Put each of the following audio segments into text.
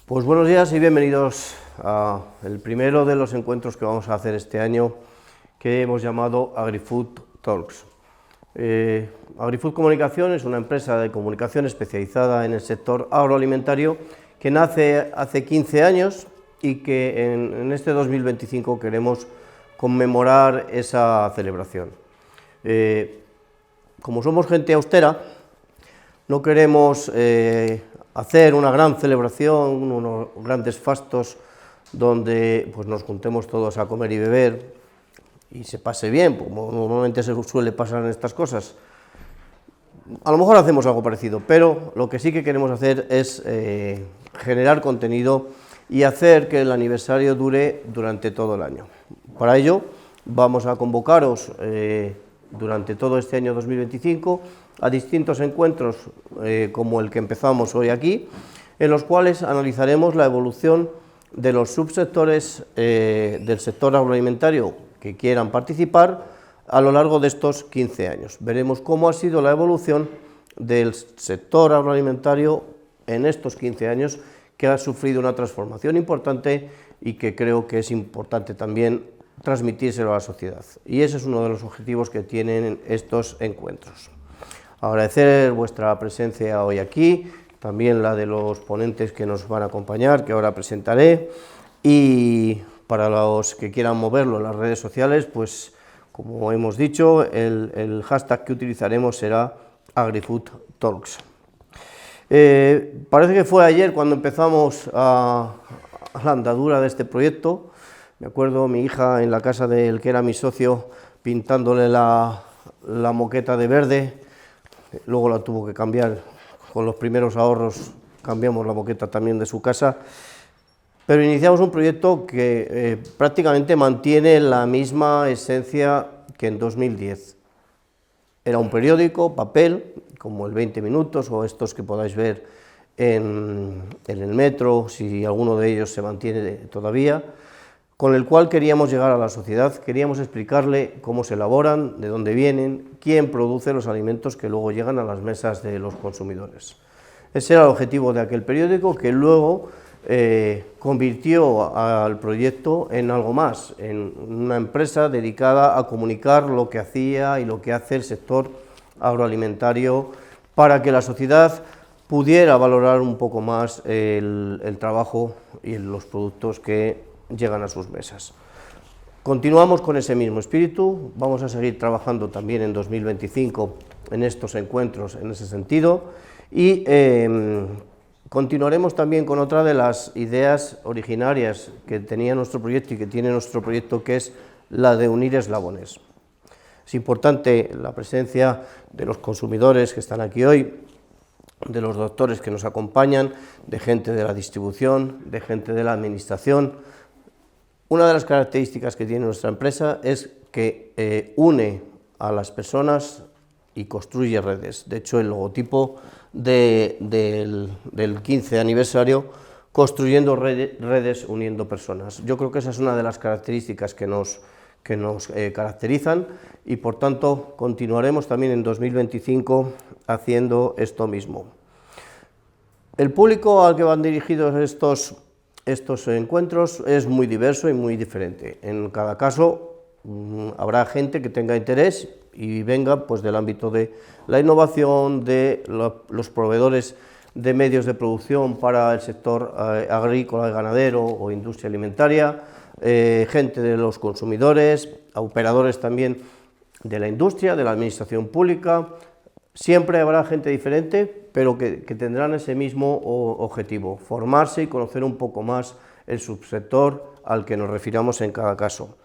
Pues buenos días y bienvenidos a el primero de los encuentros que vamos a hacer este año, que hemos llamado AgriFood Talks. AgriFood Comunicación es una empresa de comunicación especializada en el sector agroalimentario que nace hace 15 años y que en este 2025 queremos conmemorar esa celebración. Como somos gente austera, no queremos hacer una gran celebración, unos grandes fastos donde pues, nos juntemos todos a comer y beber y se pase bien, como normalmente se suele pasar en estas cosas. A lo mejor hacemos algo parecido, pero lo que sí que queremos hacer es generar contenido y hacer que el aniversario dure durante todo el año. Para ello vamos a convocaros durante todo este año 2025 a distintos encuentros como el que empezamos hoy aquí, en los cuales analizaremos la evolución de los subsectores del sector agroalimentario que quieran participar a lo largo de estos 15 años. Veremos cómo ha sido la evolución del sector agroalimentario en estos 15 años, que ha sufrido una transformación importante y que creo que es importante también transmitírselo a la sociedad. Y ese es uno de los objetivos que tienen estos encuentros. Agradecer vuestra presencia hoy aquí, también la de los ponentes que nos van a acompañar, que ahora presentaré, y para los que quieran moverlo en las redes sociales, pues como hemos dicho, el hashtag que utilizaremos será AgriFood Talks. Parece que fue ayer cuando empezamos a la andadura de este proyecto. Me acuerdo mi hija en la casa del que era mi socio pintándole la moqueta de verde, luego la tuvo que cambiar, con los primeros ahorros cambiamos la moqueta también de su casa, pero iniciamos un proyecto que prácticamente mantiene la misma esencia que en 2010. Era un periódico, papel, como el 20 minutos o estos que podáis ver en el metro, si alguno de ellos se mantiene todavía, con el cual queríamos llegar a la sociedad, queríamos explicarle cómo se elaboran, de dónde vienen, quién produce los alimentos que luego llegan a las mesas de los consumidores. Ese era el objetivo de aquel periódico, que luego convirtió al proyecto en algo más, en una empresa dedicada a comunicar lo que hacía y lo que hace el sector agroalimentario para que la sociedad pudiera valorar un poco más el trabajo y los productos que llegan a sus mesas. Continuamos con ese mismo espíritu, vamos a seguir trabajando también en 2025 en estos encuentros en ese sentido y continuaremos también con otra de las ideas originarias que tenía nuestro proyecto y que tiene nuestro proyecto, que es la de unir eslabones. Es importante la presencia de los consumidores que están aquí hoy, de los doctores que nos acompañan, de gente de la distribución, de gente de la administración. Una de las características que tiene nuestra empresa es que une a las personas y construye redes. De hecho, el logotipo del 15 aniversario, construyendo redes, uniendo personas. Yo creo que esa es una de las características que nos caracterizan y, por tanto, continuaremos también en 2025 haciendo esto mismo. El público al que van dirigidos estos encuentros es muy diverso y muy diferente. En cada caso habrá gente que tenga interés y venga pues, del ámbito de la innovación, de los proveedores de medios de producción para el sector agrícola y ganadero o industria alimentaria, gente de los consumidores, operadores también de la industria, de la administración pública. Siempre habrá gente diferente, pero que tendrán ese mismo objetivo, formarse y conocer un poco más el subsector al que nos refiramos en cada caso.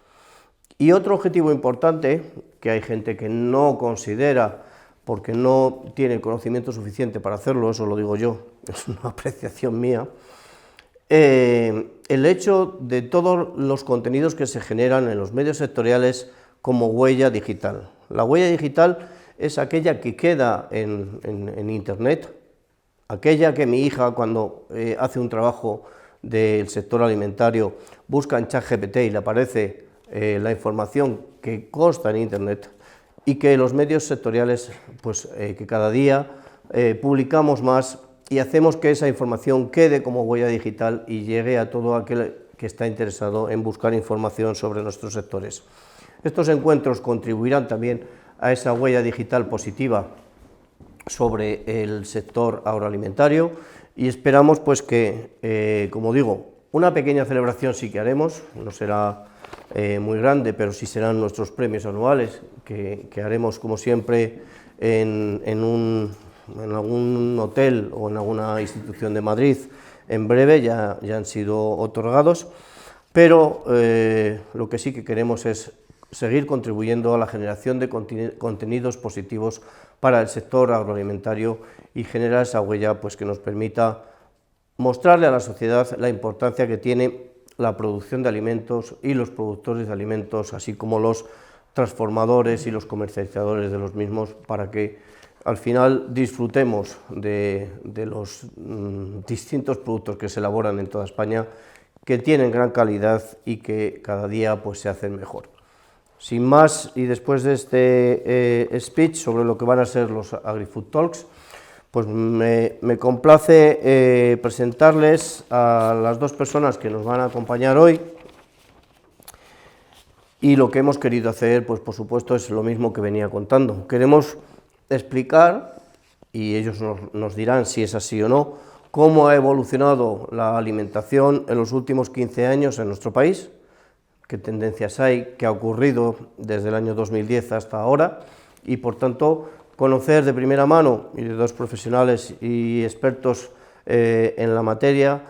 Y otro objetivo importante, que hay gente que no considera porque no tiene el conocimiento suficiente para hacerlo, eso lo digo yo, es una apreciación mía, el hecho de todos los contenidos que se generan en los medios sectoriales como huella digital. La huella digital es aquella que queda en Internet, aquella que mi hija cuando hace un trabajo del sector alimentario busca en ChatGPT y le aparece la información que consta en Internet, y que los medios sectoriales, pues que cada día publicamos más y hacemos que esa información quede como huella digital y llegue a todo aquel que está interesado en buscar información sobre nuestros sectores. Estos encuentros contribuirán también a esa huella digital positiva sobre el sector agroalimentario y esperamos pues que, como digo, una pequeña celebración sí que haremos, no será muy grande, pero sí serán nuestros premios anuales que haremos como siempre en algún hotel o en alguna institución de Madrid en breve, ya han sido otorgados, pero lo que sí que queremos es seguir contribuyendo a la generación de contenidos positivos para el sector agroalimentario y generar esa huella pues, que nos permita mostrarle a la sociedad la importancia que tiene la producción de alimentos y los productores de alimentos, así como los transformadores y los comercializadores de los mismos, para que al final disfrutemos de los distintos productos que se elaboran en toda España, que tienen gran calidad y que cada día pues, se hacen mejor. Sin más, y después de este speech sobre lo que van a ser los AgriFood Talks, pues me complace presentarles a las dos personas que nos van a acompañar hoy, y lo que hemos querido hacer, pues por supuesto, es lo mismo que venía contando. Queremos explicar, y ellos nos dirán si es así o no, cómo ha evolucionado la alimentación en los últimos 15 años en nuestro país, qué tendencias hay, qué ha ocurrido desde el año 2010 hasta ahora, y por tanto conocer de primera mano y de dos profesionales y expertos en la materia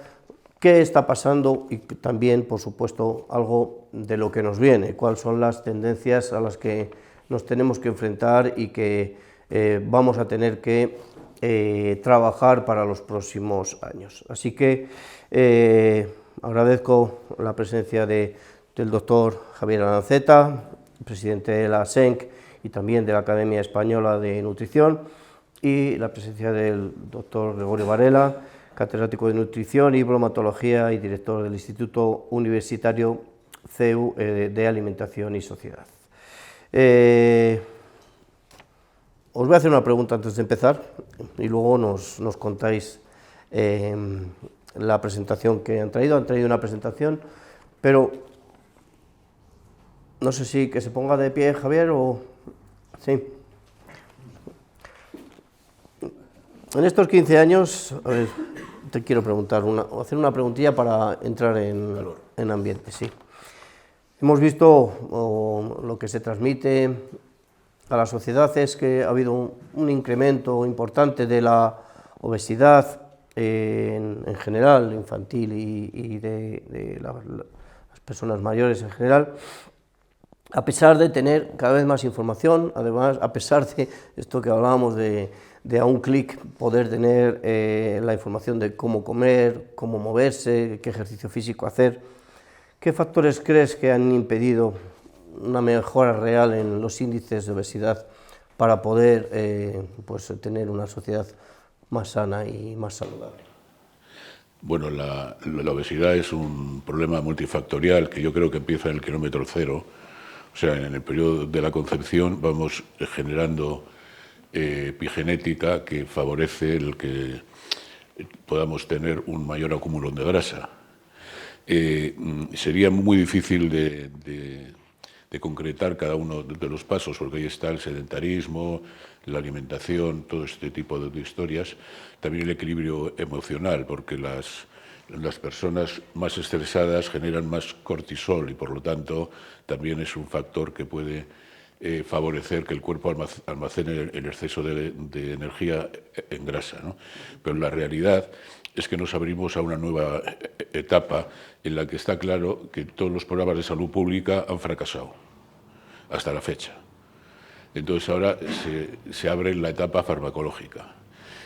qué está pasando y también, por supuesto, algo de lo que nos viene, cuáles son las tendencias a las que nos tenemos que enfrentar y que vamos a tener que trabajar para los próximos años. Así que agradezco la presencia del doctor Javier Aranceta, presidente de la SENC y también de la Academia Española de Nutrición, y la presencia del doctor Gregorio Varela, catedrático de Nutrición y Bromatología y director del Instituto Universitario CEU de Alimentación y Sociedad. Os voy a hacer una pregunta antes de empezar y luego nos contáis la presentación que han traído. Han traído una presentación, pero no sé si que se ponga de pie Javier o... Sí. En estos 15 años, a ver, te quiero preguntar, hacer una preguntilla para entrar en ambiente. Sí. Hemos visto lo que se transmite a la sociedad es que ha habido un incremento importante de la obesidad en general, infantil y de las personas mayores en general, a pesar de tener cada vez más información, además, a pesar de esto que hablábamos de a un clic poder tener la información de cómo comer, cómo moverse, qué ejercicio físico hacer. ¿Qué factores crees que han impedido una mejora real en los índices de obesidad para poder pues, tener una sociedad más sana y más saludable? Bueno, la obesidad es un problema multifactorial que yo creo que empieza en el kilómetro cero. O sea, en el periodo de la concepción vamos generando epigenética que favorece el que podamos tener un mayor acúmulo de grasa. Sería muy difícil de concretar cada uno de los pasos, porque ahí está el sedentarismo, la alimentación, todo este tipo de historias. También el equilibrio emocional, porque las personas más estresadas generan más cortisol y por lo tanto también es un factor que puede favorecer que el cuerpo almacene el exceso de energía en grasa, ¿no? Pero la realidad es que nos abrimos a una nueva etapa en la que está claro que todos los programas de salud pública han fracasado hasta la fecha. Entonces ahora se abre la etapa farmacológica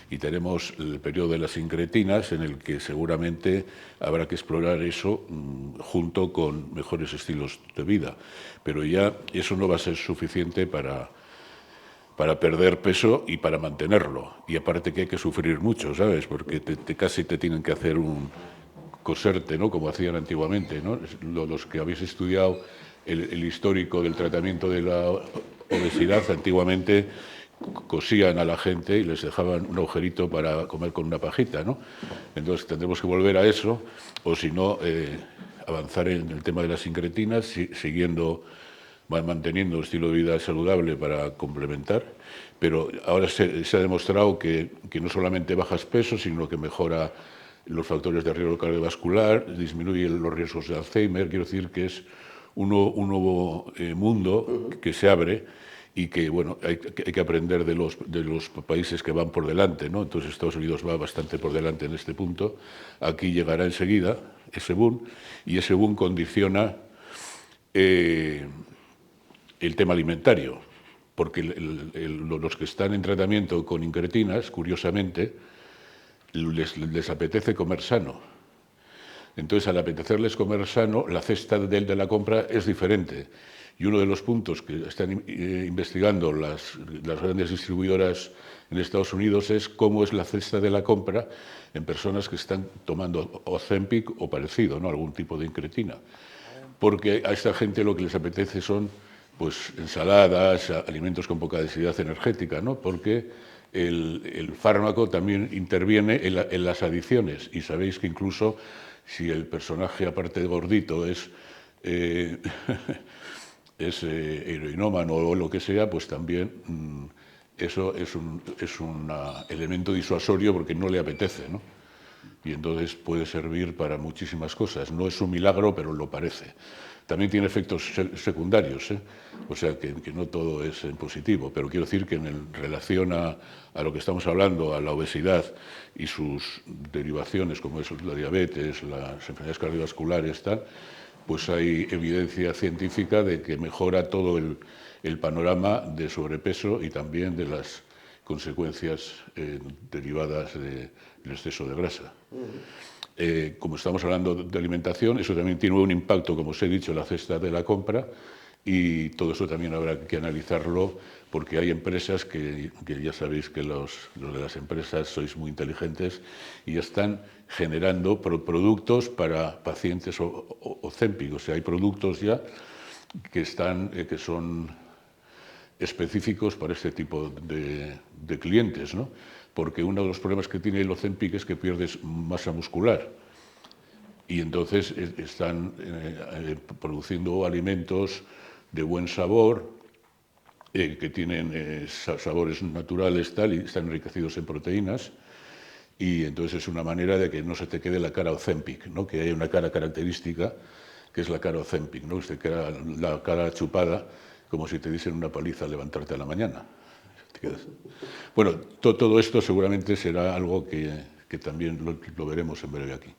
y tenemos el periodo de las incretinas en el que seguramente habrá que explorar eso junto con mejores estilos de vida, pero ya eso no va a ser suficiente para perder peso y para mantenerlo. Y aparte que hay que sufrir mucho, ¿sabes? Porque casi te tienen que hacer un coserte, ¿no? Como hacían antiguamente, ¿no? Los que habéis estudiado el histórico del tratamiento de la obesidad, antiguamente cosían a la gente y les dejaban un agujerito para comer con una pajita, ¿no? Entonces tendremos que volver a eso, o si no, avanzar en el tema de las sincretinas, siguiendo, manteniendo un estilo de vida saludable para complementar, pero ahora se ha demostrado que no solamente bajas peso, sino que mejora los factores de riesgo cardiovascular, disminuye los riesgos de Alzheimer. Quiero decir que es un nuevo mundo que se abre y que, bueno, hay que aprender de los países que van por delante, ¿no? Entonces Estados Unidos va bastante por delante en este punto. Aquí llegará enseguida ese boom, y ese boom condiciona el tema alimentario, porque los que están en tratamiento con incretinas, curiosamente, les apetece comer sano. Entonces, al apetecerles comer sano, la cesta de la compra es diferente. Y uno de los puntos que están investigando las grandes distribuidoras en Estados Unidos es cómo es la cesta de la compra en personas que están tomando Ozempic o parecido, ¿no? Algún tipo de incretina. Porque a esta gente lo que les apetece son, pues, ensaladas, alimentos con poca densidad energética, ¿no? Porque el fármaco también interviene en las adicciones, y sabéis que incluso si el personaje, aparte de gordito, es heroinómano o lo que sea, pues también eso es un elemento disuasorio porque no le apetece, ¿no? Y entonces puede servir para muchísimas cosas. No es un milagro, pero lo parece. También tiene efectos secundarios, ¿eh? O sea que no todo es positivo, pero quiero decir que en relación a lo que estamos hablando, a la obesidad y sus derivaciones, como es la diabetes, las enfermedades cardiovasculares, tal, pues hay evidencia científica de que mejora todo el panorama de sobrepeso y también de las consecuencias derivadas del exceso de grasa. Como estamos hablando de alimentación, eso también tiene un impacto, como os he dicho, en la cesta de la compra, y todo eso también habrá que analizarlo, porque hay empresas que ya sabéis que los de las empresas sois muy inteligentes y están generando productos para pacientes Ozempic. O sea, hay productos ya que son específicos para este tipo de clientes, ¿no? Porque uno de los problemas que tiene el Ozempic es que pierdes masa muscular, y entonces están produciendo alimentos de buen sabor, que tienen sabores naturales, tal, y están enriquecidos en proteínas, y entonces es una manera de que no se te quede la cara Ozempic, ¿no? Que hay una cara característica que es la cara Ozempic, ¿no? Se queda la cara chupada, como si te diesen una paliza al levantarte a la mañana. Bueno, todo esto seguramente será algo que también lo veremos en breve aquí.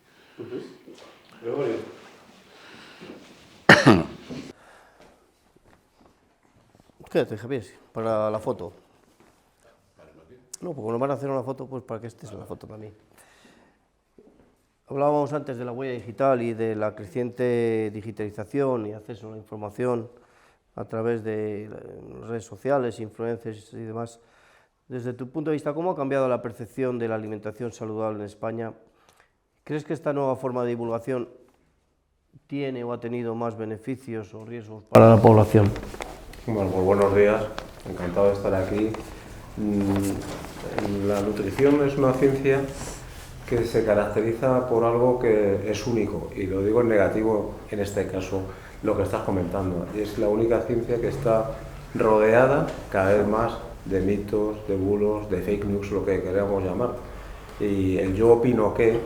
Quédate, Javier, para la foto. No, porque nos van a hacer una foto, pues para que estés en la foto también. Hablábamos antes de la huella digital y de la creciente digitalización y acceso a la información a través de redes sociales, influencers y demás. Desde tu punto de vista, ¿cómo ha cambiado la percepción de la alimentación saludable en España? ¿Crees que esta nueva forma de divulgación tiene o ha tenido más beneficios o riesgos para la población? Bueno, pues buenos días, encantado de estar aquí. La nutrición es una ciencia que se caracteriza por algo que es único, y lo digo en negativo en este caso, lo que estás comentando. Es la única ciencia que está rodeada cada vez más de mitos, de bulos, de fake news, lo que queramos llamar. Y el yo opino que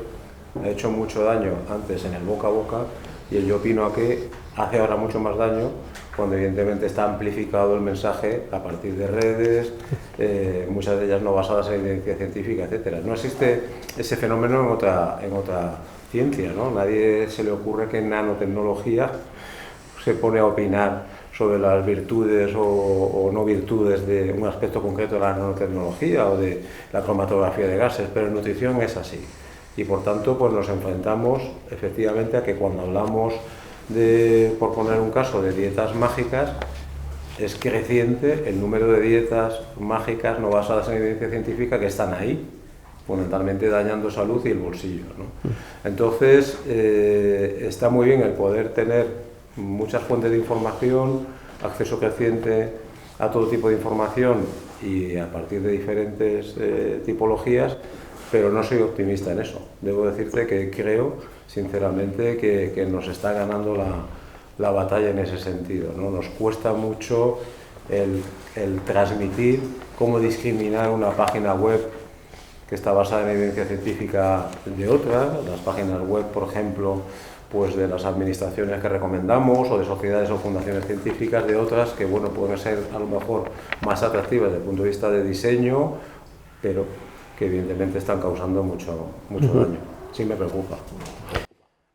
ha hecho mucho daño antes en el boca a boca, y el yo opino a que hace ahora mucho más daño cuando evidentemente está amplificado el mensaje a partir de redes, muchas de ellas no basadas en evidencia científica, etc. No existe ese fenómeno en otra ciencia, ¿no? Nadie se le ocurre que en nanotecnología se pone a opinar sobre las virtudes o no virtudes de un aspecto concreto de la nanotecnología o de la cromatografía de gases, pero en nutrición es así. Y por tanto, pues nos enfrentamos efectivamente a que cuando hablamos de, por poner un caso, de dietas mágicas, es creciente el número de dietas mágicas no basadas en evidencia científica que están ahí, fundamentalmente dañando salud y el bolsillo, ¿no? Entonces, está muy bien el poder tener muchas fuentes de información, acceso creciente a todo tipo de información y a partir de diferentes tipologías, pero no soy optimista en eso. Debo decirte que creo, sinceramente, que nos está ganando la batalla en ese sentido, ¿no? Nos cuesta mucho el transmitir cómo discriminar una página web que está basada en evidencia científica de otras, las páginas web, por ejemplo, pues de las administraciones que recomendamos o de sociedades o fundaciones científicas de otras que, bueno, pueden ser a lo mejor más atractivas desde el punto de vista de diseño, pero que evidentemente están causando mucho daño. Sí me preocupa.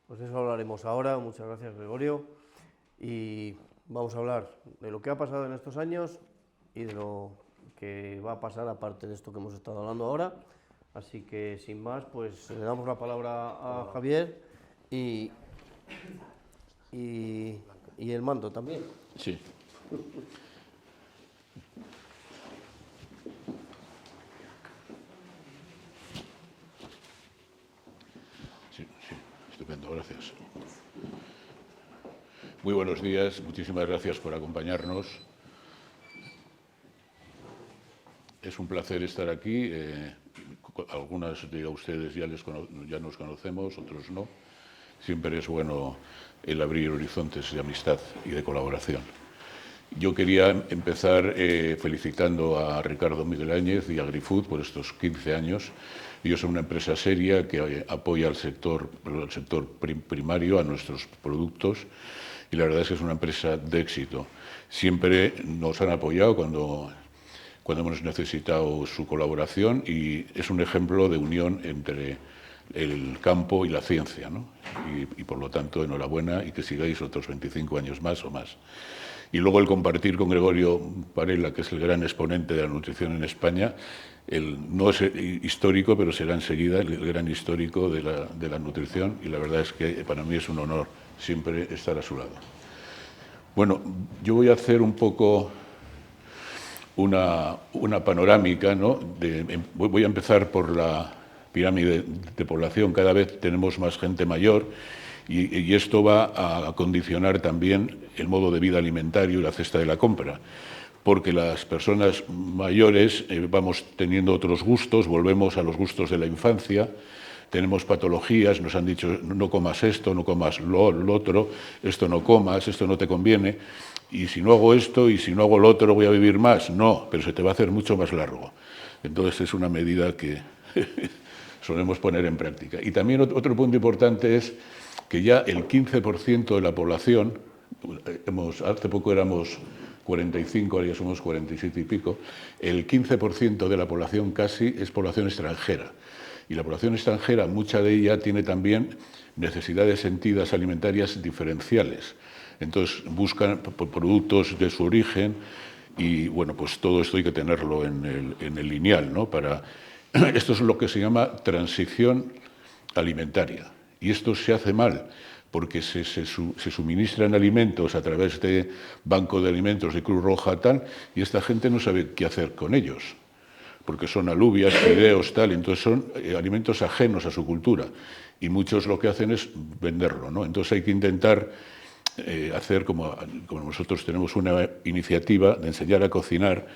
Pues eso hablaremos ahora. Muchas gracias, Gregorio. Y vamos a hablar de lo que ha pasado en estos años y de lo que va a pasar aparte de esto que hemos estado hablando ahora. Así que, sin más, pues le damos la palabra a Javier y el mando también. Sí. Sí, estupendo, gracias. Muy buenos días, muchísimas gracias por acompañarnos. Es un placer estar aquí. Algunas de ustedes ya nos conocemos, otros no. Siempre es bueno el abrir horizontes de amistad y de colaboración. Yo quería empezar felicitando a Ricardo Miguel Áñez y a Agrifood por estos 15 años. Ellos son una empresa seria que apoya al sector primario, a nuestros productos, y la verdad es que es una empresa de éxito. Siempre nos han apoyado cuando hemos necesitado su colaboración y es un ejemplo de unión entre el campo y la ciencia, ¿no? Y por lo tanto, enhorabuena y que sigáis otros 25 años más o más. Y luego el compartir con Gregorio Varela, que es el gran exponente de la nutrición en España, no es histórico, pero será enseguida el gran histórico de la nutrición, y la verdad es que para mí es un honor siempre estar a su lado. Bueno, yo voy a hacer un poco una panorámica, ¿no? Voy a empezar por la pirámide de población. Cada vez tenemos más gente mayor y esto va a condicionar también el modo de vida alimentario y la cesta de la compra, porque las personas mayores vamos teniendo otros gustos, volvemos a los gustos de la infancia, tenemos patologías, nos han dicho no comas esto, no comas lo otro, esto no comas, esto no te conviene, y si no hago esto y si no hago lo otro voy a vivir más. No, pero se te va a hacer mucho más largo. Entonces es una medida que solemos poner en práctica. Y también otro punto importante es que ya el 15% de la población, hace poco éramos 45, ahora ya somos 47 y pico, el 15% de la población casi es población extranjera. Y la población extranjera, mucha de ella tiene también necesidades sentidas alimentarias diferenciales. Entonces buscan productos de su origen y, bueno, pues todo esto hay que tenerlo en el lineal, ¿no? Esto es lo que se llama transición alimentaria. Y esto se hace mal porque se suministran alimentos a través de Banco de Alimentos de Cruz Roja, tal, y esta gente no sabe qué hacer con ellos, porque son alubias, fideos, tal, entonces son alimentos ajenos a su cultura, y muchos lo que hacen es venderlo, ¿no? Entonces hay que intentar hacer como nosotros tenemos una iniciativa de enseñar a cocinar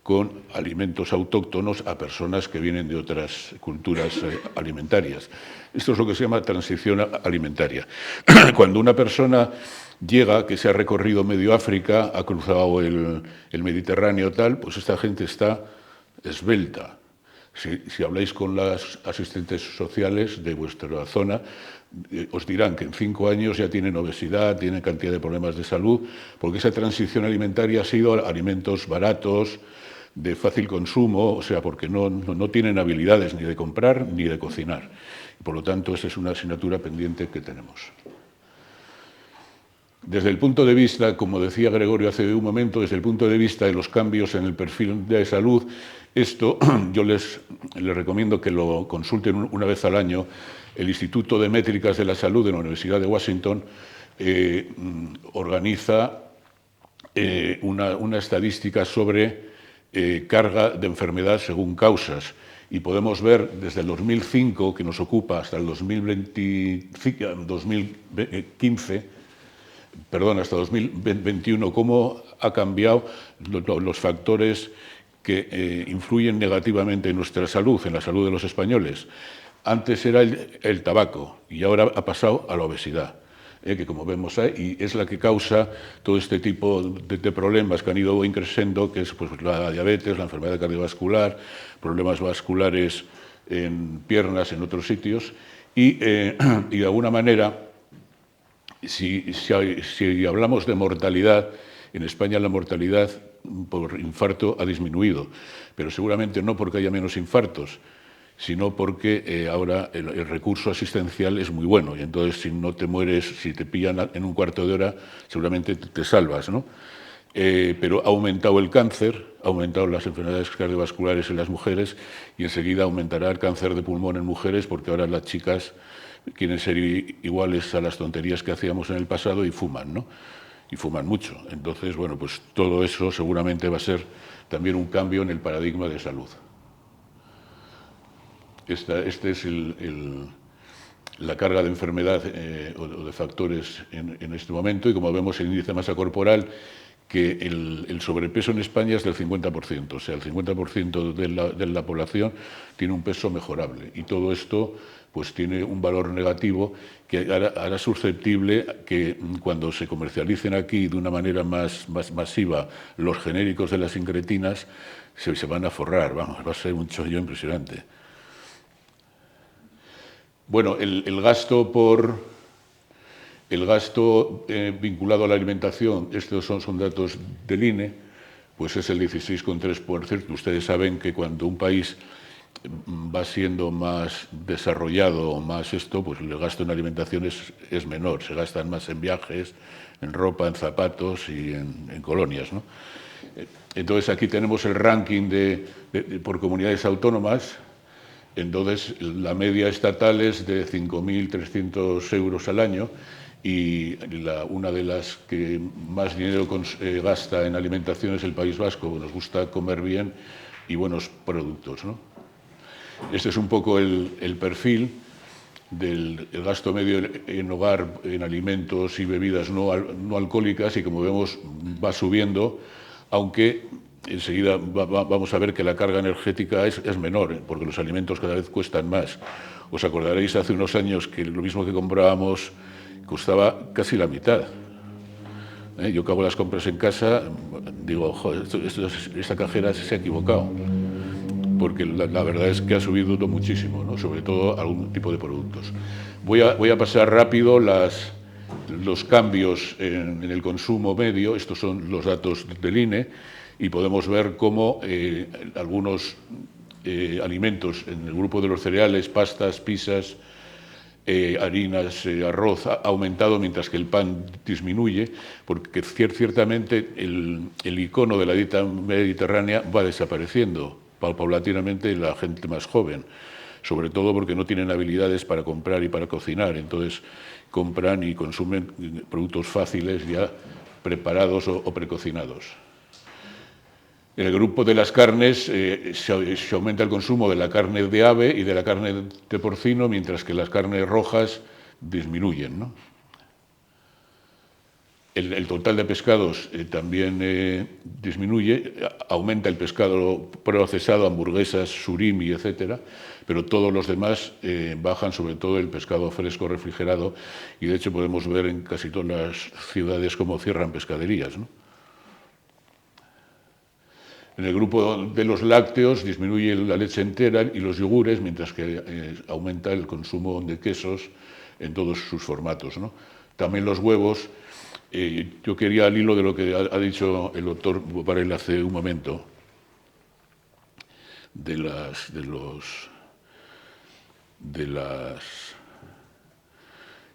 con alimentos autóctonos a personas que vienen de otras culturas alimentarias. Esto es lo que se llama transición alimentaria. Cuando una persona llega, que se ha recorrido medio África, ha cruzado el Mediterráneo, tal, pues esta gente está esbelta. Si habláis con las asistentes sociales de vuestra zona, os dirán que en 5 años ya tienen obesidad, tienen cantidad de problemas de salud, porque esa transición alimentaria ha sido a alimentos baratos, de fácil consumo, o sea, porque no tienen habilidades ni de comprar ni de cocinar. Y por lo tanto, esa es una asignatura pendiente que tenemos. Desde el punto de vista, como decía Gregorio hace un momento, desde el punto de vista de los cambios en el perfil de salud, esto yo les recomiendo que lo consulten una vez al año. El Instituto de Métricas de la Salud de la Universidad de Washington organiza una estadística sobre carga de enfermedad según causas, y podemos ver desde el 2005, que nos ocupa, hasta el 2021, cómo ha cambiado los factores que influyen negativamente en nuestra salud, en la salud de los españoles. Antes era el tabaco y ahora ha pasado a la obesidad, que como vemos ahí, y es la que causa todo este tipo de problemas que han ido increciendo, que es pues, la diabetes, la enfermedad cardiovascular, problemas vasculares en piernas, en otros sitios, y de alguna manera, si hablamos de mortalidad, en España la mortalidad por infarto ha disminuido, pero seguramente no porque haya menos infartos, sino porque ahora el recurso asistencial es muy bueno y entonces si no te mueres, si te pillan en un cuarto de hora, seguramente te salvas, ¿no? Pero ha aumentado el cáncer, ha aumentado las enfermedades cardiovasculares en las mujeres y enseguida aumentará el cáncer de pulmón en mujeres porque ahora las chicas quieren ser iguales a las tonterías que hacíamos en el pasado y fuman, ¿no? Y fuman mucho. Entonces, bueno, pues todo eso seguramente va a ser también un cambio en el paradigma de salud. Este es la carga de enfermedad o de factores en este momento y como vemos el índice de masa corporal que el sobrepeso en España es del 50%, o sea, el 50% de la población tiene un peso mejorable y todo esto pues tiene un valor negativo que hará susceptible que cuando se comercialicen aquí de una manera más masiva los genéricos de las incretinas se van a forrar, vamos, va a ser un chollo impresionante. Bueno, el gasto vinculado a la alimentación, estos son datos del INE, pues es el 16,3%. Ustedes saben que cuando un país va siendo más desarrollado o más esto, pues el gasto en alimentación es menor, se gastan más en viajes, en ropa, en zapatos y en colonias, ¿no? Entonces aquí tenemos el ranking por comunidades autónomas. Entonces, la media estatal es de 5.300 euros al año y una de las que más dinero gasta en alimentación es el País Vasco. Nos gusta comer bien y buenos productos, ¿no? Este es un poco el perfil del gasto medio en hogar, en alimentos y bebidas no alcohólicas y como vemos va subiendo, aunque enseguida vamos a ver que la carga energética es menor, porque los alimentos cada vez cuestan más. Os acordaréis hace unos años que lo mismo que comprábamos costaba casi la mitad. Yo que hago las compras en casa, digo, joder, esta cajera se ha equivocado, porque la verdad es que ha subido muchísimo, ¿no? Sobre todo algún tipo de productos. Voy a pasar rápido los cambios en el consumo medio, estos son los datos del INE, y podemos ver cómo algunos alimentos en el grupo de los cereales, pastas, pizzas, harinas, arroz ha aumentado mientras que el pan disminuye, porque ciertamente el icono de la dieta mediterránea va desapareciendo paulatinamente la gente más joven, sobre todo porque no tienen habilidades para comprar y para cocinar, entonces compran y consumen productos fáciles ya preparados o precocinados. En el grupo de las carnes se aumenta el consumo de la carne de ave y de la carne de porcino, mientras que las carnes rojas disminuyen, ¿no? El total de pescados también disminuye, aumenta el pescado procesado, hamburguesas, surimi, etcétera, pero todos los demás bajan, sobre todo el pescado fresco refrigerado, y de hecho podemos ver en casi todas las ciudades cómo cierran pescaderías, ¿no? En el grupo de los lácteos disminuye la leche entera y los yogures, mientras que aumenta el consumo de quesos en todos sus formatos, ¿no? También los huevos. Yo quería, al hilo de lo que ha dicho el doctor Varela hace un momento, de las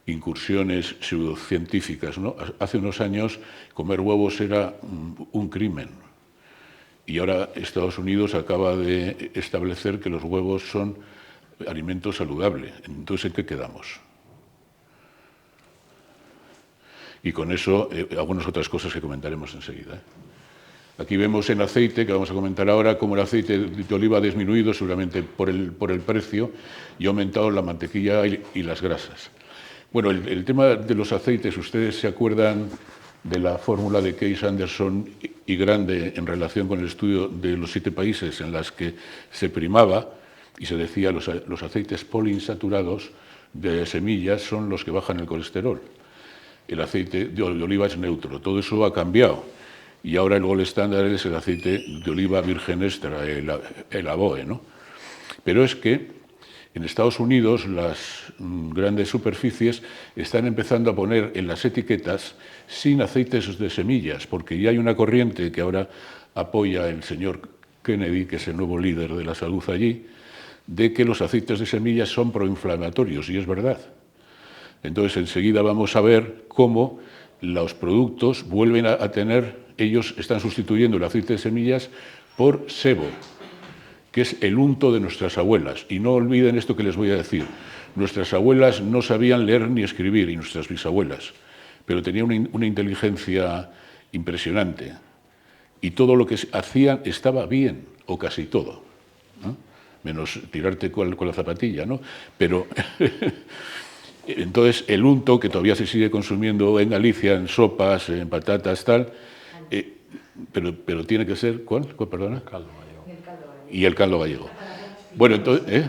incursiones pseudocientíficas, ¿no? Hace unos años comer huevos era un crimen. Y ahora Estados Unidos acaba de establecer que los huevos son alimento saludable. Entonces, ¿en qué quedamos? Y con eso, algunas otras cosas que comentaremos enseguida. Aquí vemos en aceite, que vamos a comentar ahora, cómo el aceite de oliva ha disminuido, seguramente por el precio, y ha aumentado la mantequilla y las grasas. Bueno, el tema de los aceites, ustedes se acuerdan de la fórmula de Case, Anderson y Grande en relación con el estudio de los 7 países en las que se primaba y se decía los aceites poliinsaturados de semillas son los que bajan el colesterol. El aceite de oliva es neutro. Todo eso ha cambiado. Y ahora el gold estándar es el aceite de oliva virgen extra, el AVOE, ¿no? Pero es que en Estados Unidos las grandes superficies están empezando a poner en las etiquetas sin aceites de semillas, porque ya hay una corriente que ahora apoya el señor Kennedy, que es el nuevo líder de la salud allí, de que los aceites de semillas son proinflamatorios, y es verdad. Entonces, enseguida vamos a ver cómo los productos vuelven a tener, ellos están sustituyendo el aceite de semillas por sebo, que es el unto de nuestras abuelas. Y no olviden esto que les voy a decir. Nuestras abuelas no sabían leer ni escribir, y nuestras bisabuelas, pero tenían una inteligencia impresionante. Y todo lo que hacían estaba bien, o casi todo, ¿no? Menos tirarte con la zapatilla, ¿no? Pero entonces el unto, que todavía se sigue consumiendo en Galicia, en sopas, en patatas, tal, pero tiene que ser, ¿cuál? Perdona. El caldo gallego. Y el caldo gallego. Bueno, entonces,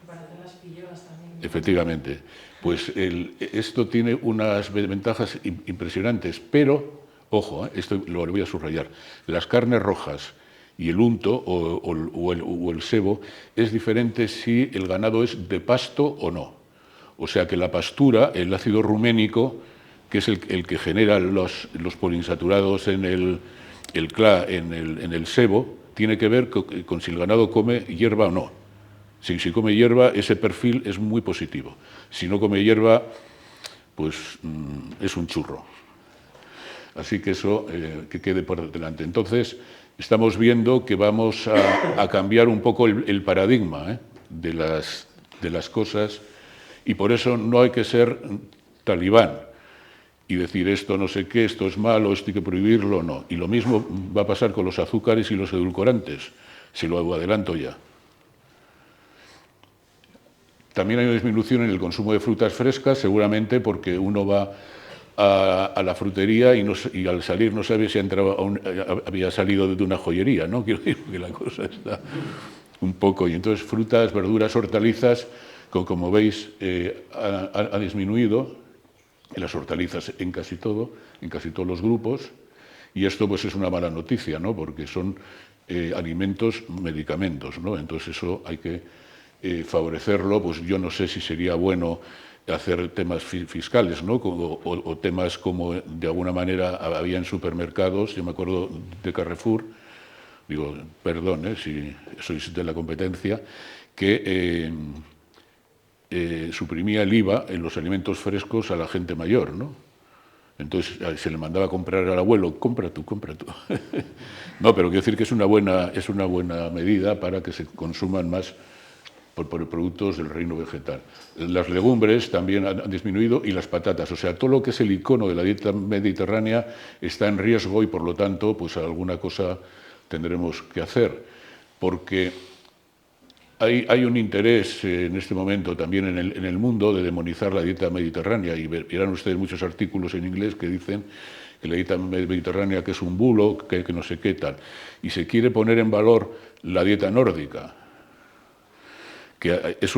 Para hacer las pillolas también. efectivamente, pues esto tiene unas ventajas impresionantes, pero, ojo, esto lo voy a subrayar, las carnes rojas y el unto o el sebo es diferente si el ganado es de pasto o no. O sea que la pastura, el ácido ruménico, que es el que genera los poliinsaturados en el sebo, tiene que ver con si el ganado come hierba o no. Si come hierba, ese perfil es muy positivo. Si no come hierba, pues es un churro. Así que eso que quede por delante. Entonces, estamos viendo que vamos a cambiar un poco el paradigma de las cosas, y por eso no hay que ser talibán y decir esto no sé qué, esto es malo, esto hay que prohibirlo, no. Y lo mismo va a pasar con los azúcares y los edulcorantes, se lo adelanto ya. También hay una disminución en el consumo de frutas frescas, seguramente porque uno va a la frutería y al salir no sabe si había salido de una joyería, ¿no? Quiero decir que la cosa está un poco... Y entonces frutas, verduras, hortalizas, como veis, ha disminuido, en las hortalizas en casi todos los grupos, y esto pues es una mala noticia, ¿no? Porque son alimentos, medicamentos, ¿no? Entonces eso hay que favorecerlo. Pues yo no sé si sería bueno hacer temas fiscales, ¿no? O temas como de alguna manera había en supermercados, yo me acuerdo de Carrefour, digo, perdón si sois de la competencia, que suprimía el IVA en los alimentos frescos a la gente mayor, ¿no? Entonces se le mandaba a comprar al abuelo, compra tú. No, pero quiero decir que es una buena medida para que se consuman más por productos del reino vegetal. Las legumbres también han disminuido, y las patatas. O sea, todo lo que es el icono de la dieta mediterránea está en riesgo, y por lo tanto, pues alguna cosa tendremos que hacer, porque hay un interés en este momento también en el mundo de demonizar la dieta mediterránea, y verán ustedes muchos artículos en inglés que dicen que la dieta mediterránea que es un bulo, que no sé qué tal, y se quiere poner en valor la dieta nórdica, que es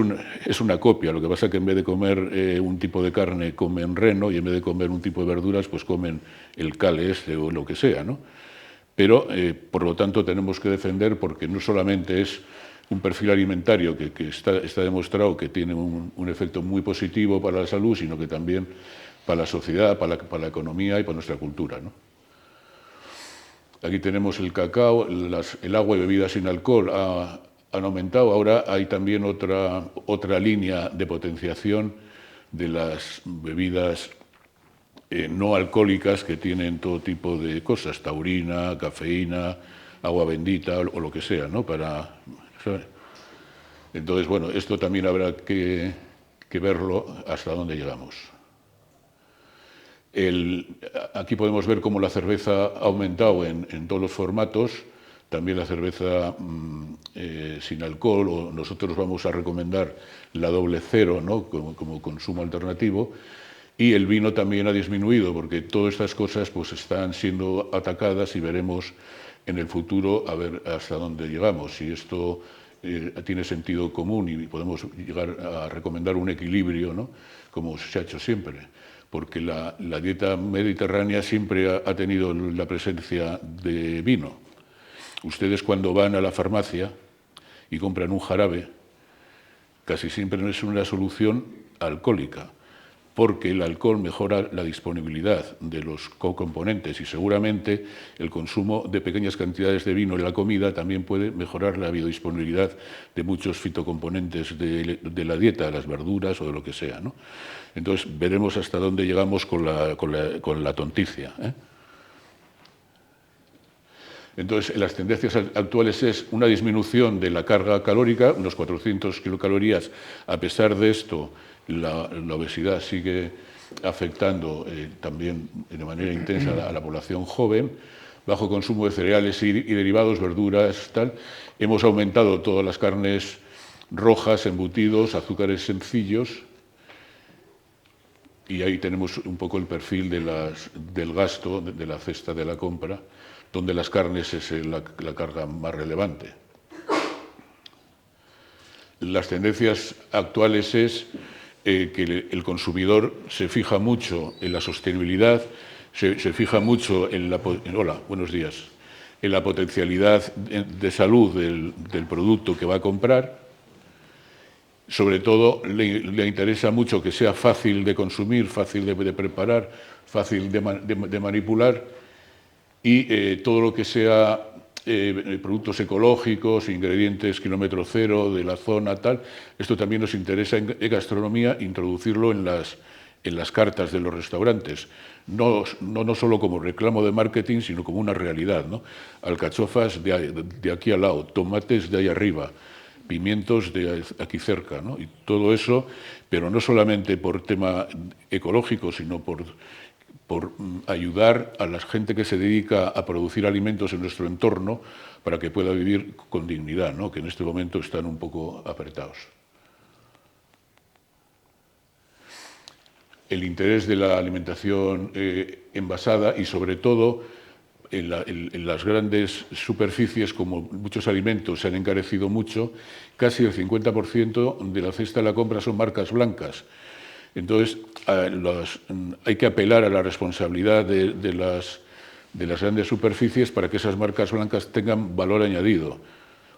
una copia. Lo que pasa es que en vez de comer un tipo de carne comen reno, y en vez de comer un tipo de verduras pues comen el cale o lo que sea, ¿no? Pero por lo tanto tenemos que defender, porque no solamente es un perfil alimentario que está demostrado que tiene un efecto muy positivo para la salud, sino que también para la sociedad, para la economía y para nuestra cultura, ¿no? Aquí tenemos el cacao, el agua y bebidas sin alcohol han aumentado. Ahora hay también otra línea de potenciación de las bebidas no alcohólicas, que tienen todo tipo de cosas, taurina, cafeína, agua bendita o lo que sea, ¿no? ¿Sabe? Entonces, bueno, esto también habrá que verlo hasta dónde llegamos. Aquí podemos ver cómo la cerveza ha aumentado en todos los formatos, también la cerveza sin alcohol, o nosotros vamos a recomendar la doble cero, ¿no? como consumo alternativo, Y el vino también ha disminuido, porque todas estas cosas pues, están siendo atacadas y veremos en el futuro a ver hasta dónde llegamos. Si esto tiene sentido común y podemos llegar a recomendar un equilibrio, ¿no? Como se ha hecho siempre, porque la dieta mediterránea siempre ha tenido la presencia de vino. Ustedes cuando van a la farmacia y compran un jarabe, casi siempre no es una solución alcohólica, porque el alcohol mejora la disponibilidad de los componentes y seguramente el consumo de pequeñas cantidades de vino en la comida también puede mejorar la biodisponibilidad de muchos fitocomponentes de la dieta, de las verduras o de lo que sea, ¿no? Entonces veremos hasta dónde llegamos con la tonticia, ¿eh? Entonces, las tendencias actuales es una disminución de la carga calórica, unos 400 kilocalorías. A pesar de esto, la obesidad sigue afectando también de manera intensa a la población joven. Bajo consumo de cereales y derivados, verduras, tal. Hemos aumentado todas las carnes rojas, embutidos, azúcares sencillos. Y ahí tenemos un poco el perfil del gasto, de la cesta de la compra, donde las carnes es la carga más relevante. Las tendencias actuales es que el consumidor se fija mucho en la sostenibilidad, se fija mucho en la potencialidad de salud del producto que va a comprar. Sobre todo le interesa mucho que sea fácil de consumir, fácil de preparar, fácil de manipular. Y todo lo que sea productos ecológicos, ingredientes kilómetro cero de la zona, tal, esto también nos interesa en gastronomía, introducirlo en las cartas de los restaurantes, no solo como reclamo de marketing, sino como una realidad, ¿no? Alcachofas de aquí al lado, tomates de ahí arriba, pimientos de aquí cerca, ¿no? Y todo eso, pero no solamente por tema ecológico, sino por ayudar a la gente que se dedica a producir alimentos en nuestro entorno para que pueda vivir con dignidad, ¿no? Que en este momento están un poco apretados. El interés de la alimentación envasada y sobre todo en las grandes superficies, como muchos alimentos se han encarecido mucho, casi el 50% de la cesta de la compra son marcas blancas. Entonces, hay que apelar a la responsabilidad de las grandes superficies para que esas marcas blancas tengan valor añadido.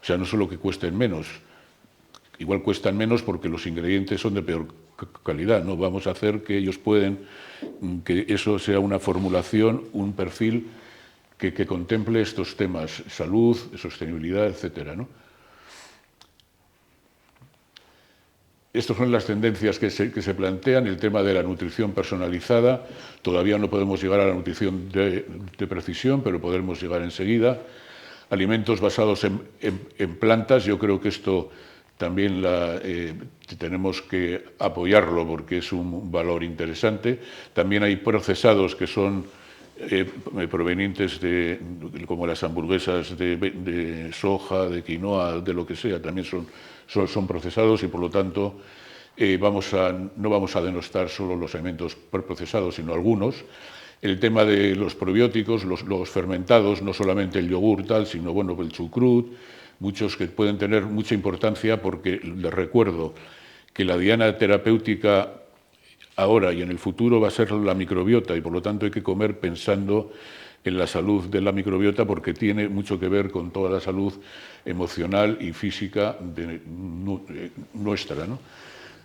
O sea, no solo que cuesten menos, igual cuestan menos porque los ingredientes son de peor calidad, ¿no? Vamos a hacer que ellos pueden, que eso sea una formulación, un perfil que contemple estos temas, salud, sostenibilidad, etcétera, ¿no? Estas son las tendencias que se plantean. El tema de la nutrición personalizada, todavía no podemos llegar a la nutrición de precisión, pero podremos llegar enseguida. Alimentos basados en plantas, yo creo que esto también tenemos que apoyarlo porque es un valor interesante. También hay procesados que son provenientes como las hamburguesas de soja, de quinoa, de lo que sea, también son procesados y por lo tanto no vamos a denostar solo los alimentos procesados, sino algunos. El tema de los probióticos, los fermentados, no solamente el yogur tal, sino bueno, el chucrut, muchos que pueden tener mucha importancia porque les recuerdo que la diana terapéutica ahora y en el futuro va a ser la microbiota y por lo tanto hay que comer pensando en la salud de la microbiota porque tiene mucho que ver con toda la salud emocional y física nuestra, ¿no?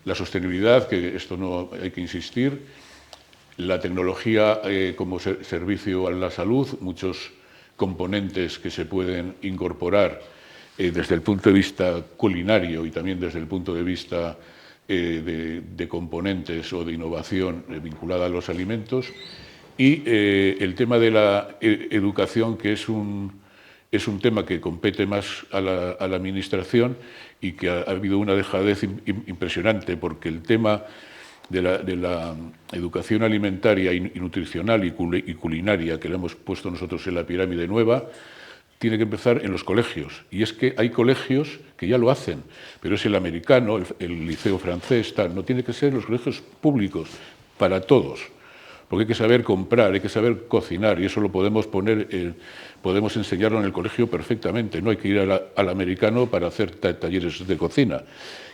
La sostenibilidad, que esto no hay que insistir, la tecnología como servicio a la salud, muchos componentes que se pueden incorporar desde el punto de vista culinario y también desde el punto de vista de componentes o de innovación vinculada a los alimentos, y el tema de la educación, que es un tema que compete más a la Administración y que ha habido una dejadez impresionante, porque el tema de la educación alimentaria y nutricional y culinaria, que le hemos puesto nosotros en la pirámide nueva, tiene que empezar en los colegios. Y es que hay colegios que ya lo hacen, pero es el americano, el liceo francés, tal. No tiene que ser los colegios públicos, para todos. Porque hay que saber comprar, hay que saber cocinar, y eso lo podemos podemos enseñarlo en el colegio perfectamente. No hay que ir al americano para hacer talleres de cocina,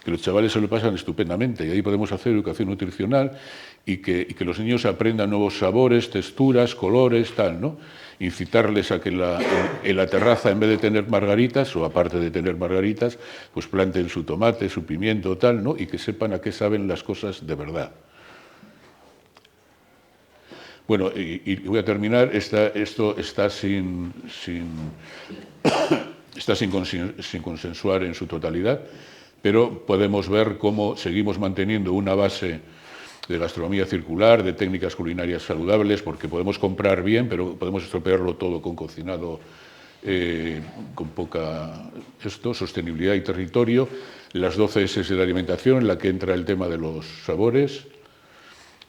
que los chavales se lo pasan estupendamente, y ahí podemos hacer educación nutricional y que los niños aprendan nuevos sabores, texturas, colores, tal, ¿no? Incitarles a que en la terraza, en vez de tener margaritas, o aparte de tener margaritas, pues planten su tomate, su pimiento, tal, ¿no? Y que sepan a qué saben las cosas de verdad. Bueno, y voy a terminar. Esto está sin consensuar en su totalidad, pero podemos ver cómo seguimos manteniendo una base de gastronomía circular, de técnicas culinarias saludables, porque podemos comprar bien, pero podemos estropearlo todo con cocinado con poca sostenibilidad y territorio. Las 12 S de la alimentación, en la que entra el tema de los sabores.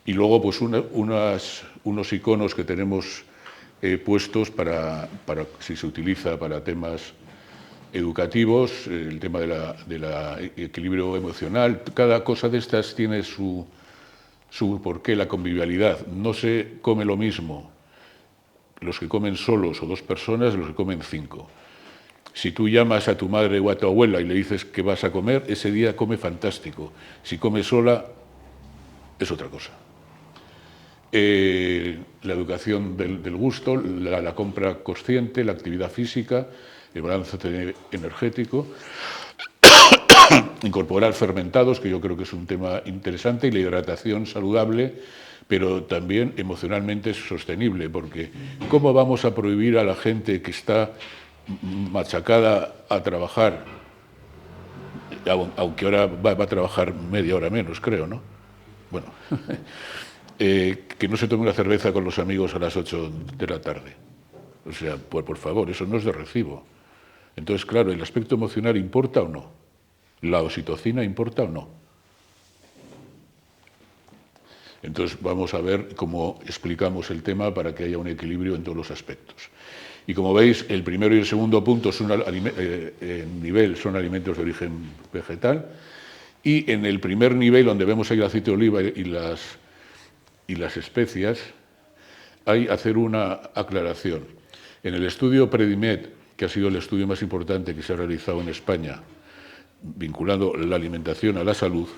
Y luego, pues, unos iconos que tenemos puestos para si se utiliza para temas educativos, el tema del equilibrio emocional. Cada cosa de estas tiene su porqué, la convivialidad. No se come lo mismo los que comen solos o 2 personas de los que comen 5. Si tú llamas a tu madre o a tu abuela y le dices que vas a comer, ese día come fantástico. Si come sola, es otra cosa. La educación del gusto, la compra consciente, la actividad física, el balance energético, incorporar fermentados, que yo creo que es un tema interesante, y la hidratación saludable, pero también emocionalmente sostenible, porque ¿cómo vamos a prohibir a la gente que está machacada a trabajar, aunque ahora va a trabajar media hora menos, creo, ¿no? Bueno, que no se tome una cerveza con los amigos a las 8 de la tarde? O sea, por favor, eso no es de recibo. Entonces, claro, ¿el aspecto emocional importa o no? ¿La oxitocina importa o no? Entonces, vamos a ver cómo explicamos el tema para que haya un equilibrio en todos los aspectos. Y como veis, el primero y el segundo punto son alimentos de origen vegetal, y en el primer nivel, donde vemos ahí el aceite de oliva y las especias, hay que hacer una aclaración. En el estudio Predimed, que ha sido el estudio más importante que se ha realizado en España, vinculando la alimentación a la salud,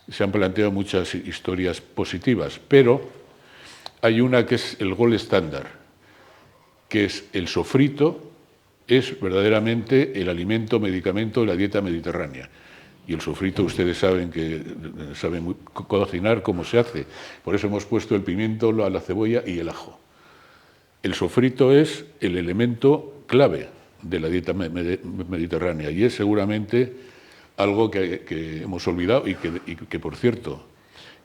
se han planteado muchas historias positivas, pero hay una que es el gold estándar, que es el sofrito, es verdaderamente el alimento medicamento de la dieta mediterránea. Y el sofrito, ustedes saben que saben cocinar cómo se hace. Por eso hemos puesto el pimiento, la cebolla y el ajo. El sofrito es el elemento clave de la dieta mediterránea, y es seguramente algo que hemos olvidado y que, por cierto,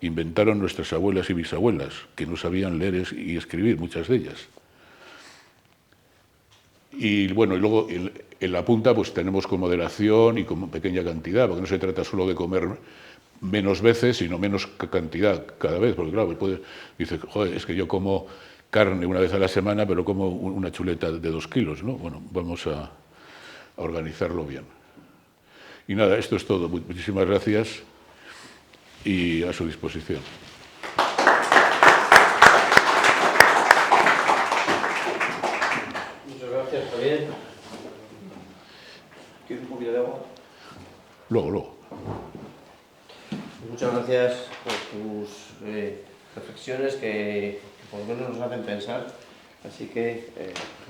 inventaron nuestras abuelas y bisabuelas, que no sabían leer y escribir, muchas de ellas. Y bueno, y luego en la punta pues tenemos con moderación y con pequeña cantidad, porque no se trata solo de comer menos veces, sino menos cantidad cada vez, porque claro, dice, joder, es que yo como carne una vez a la semana, pero como una chuleta de 2 kilos, ¿no? Bueno, vamos a organizarlo bien. Y nada, esto es todo. Muchísimas gracias y a su disposición. Muchas gracias, Javier. ¿Quieres un poquito de agua? Luego. Muchas gracias por tus reflexiones que por lo menos nos hacen pensar, así que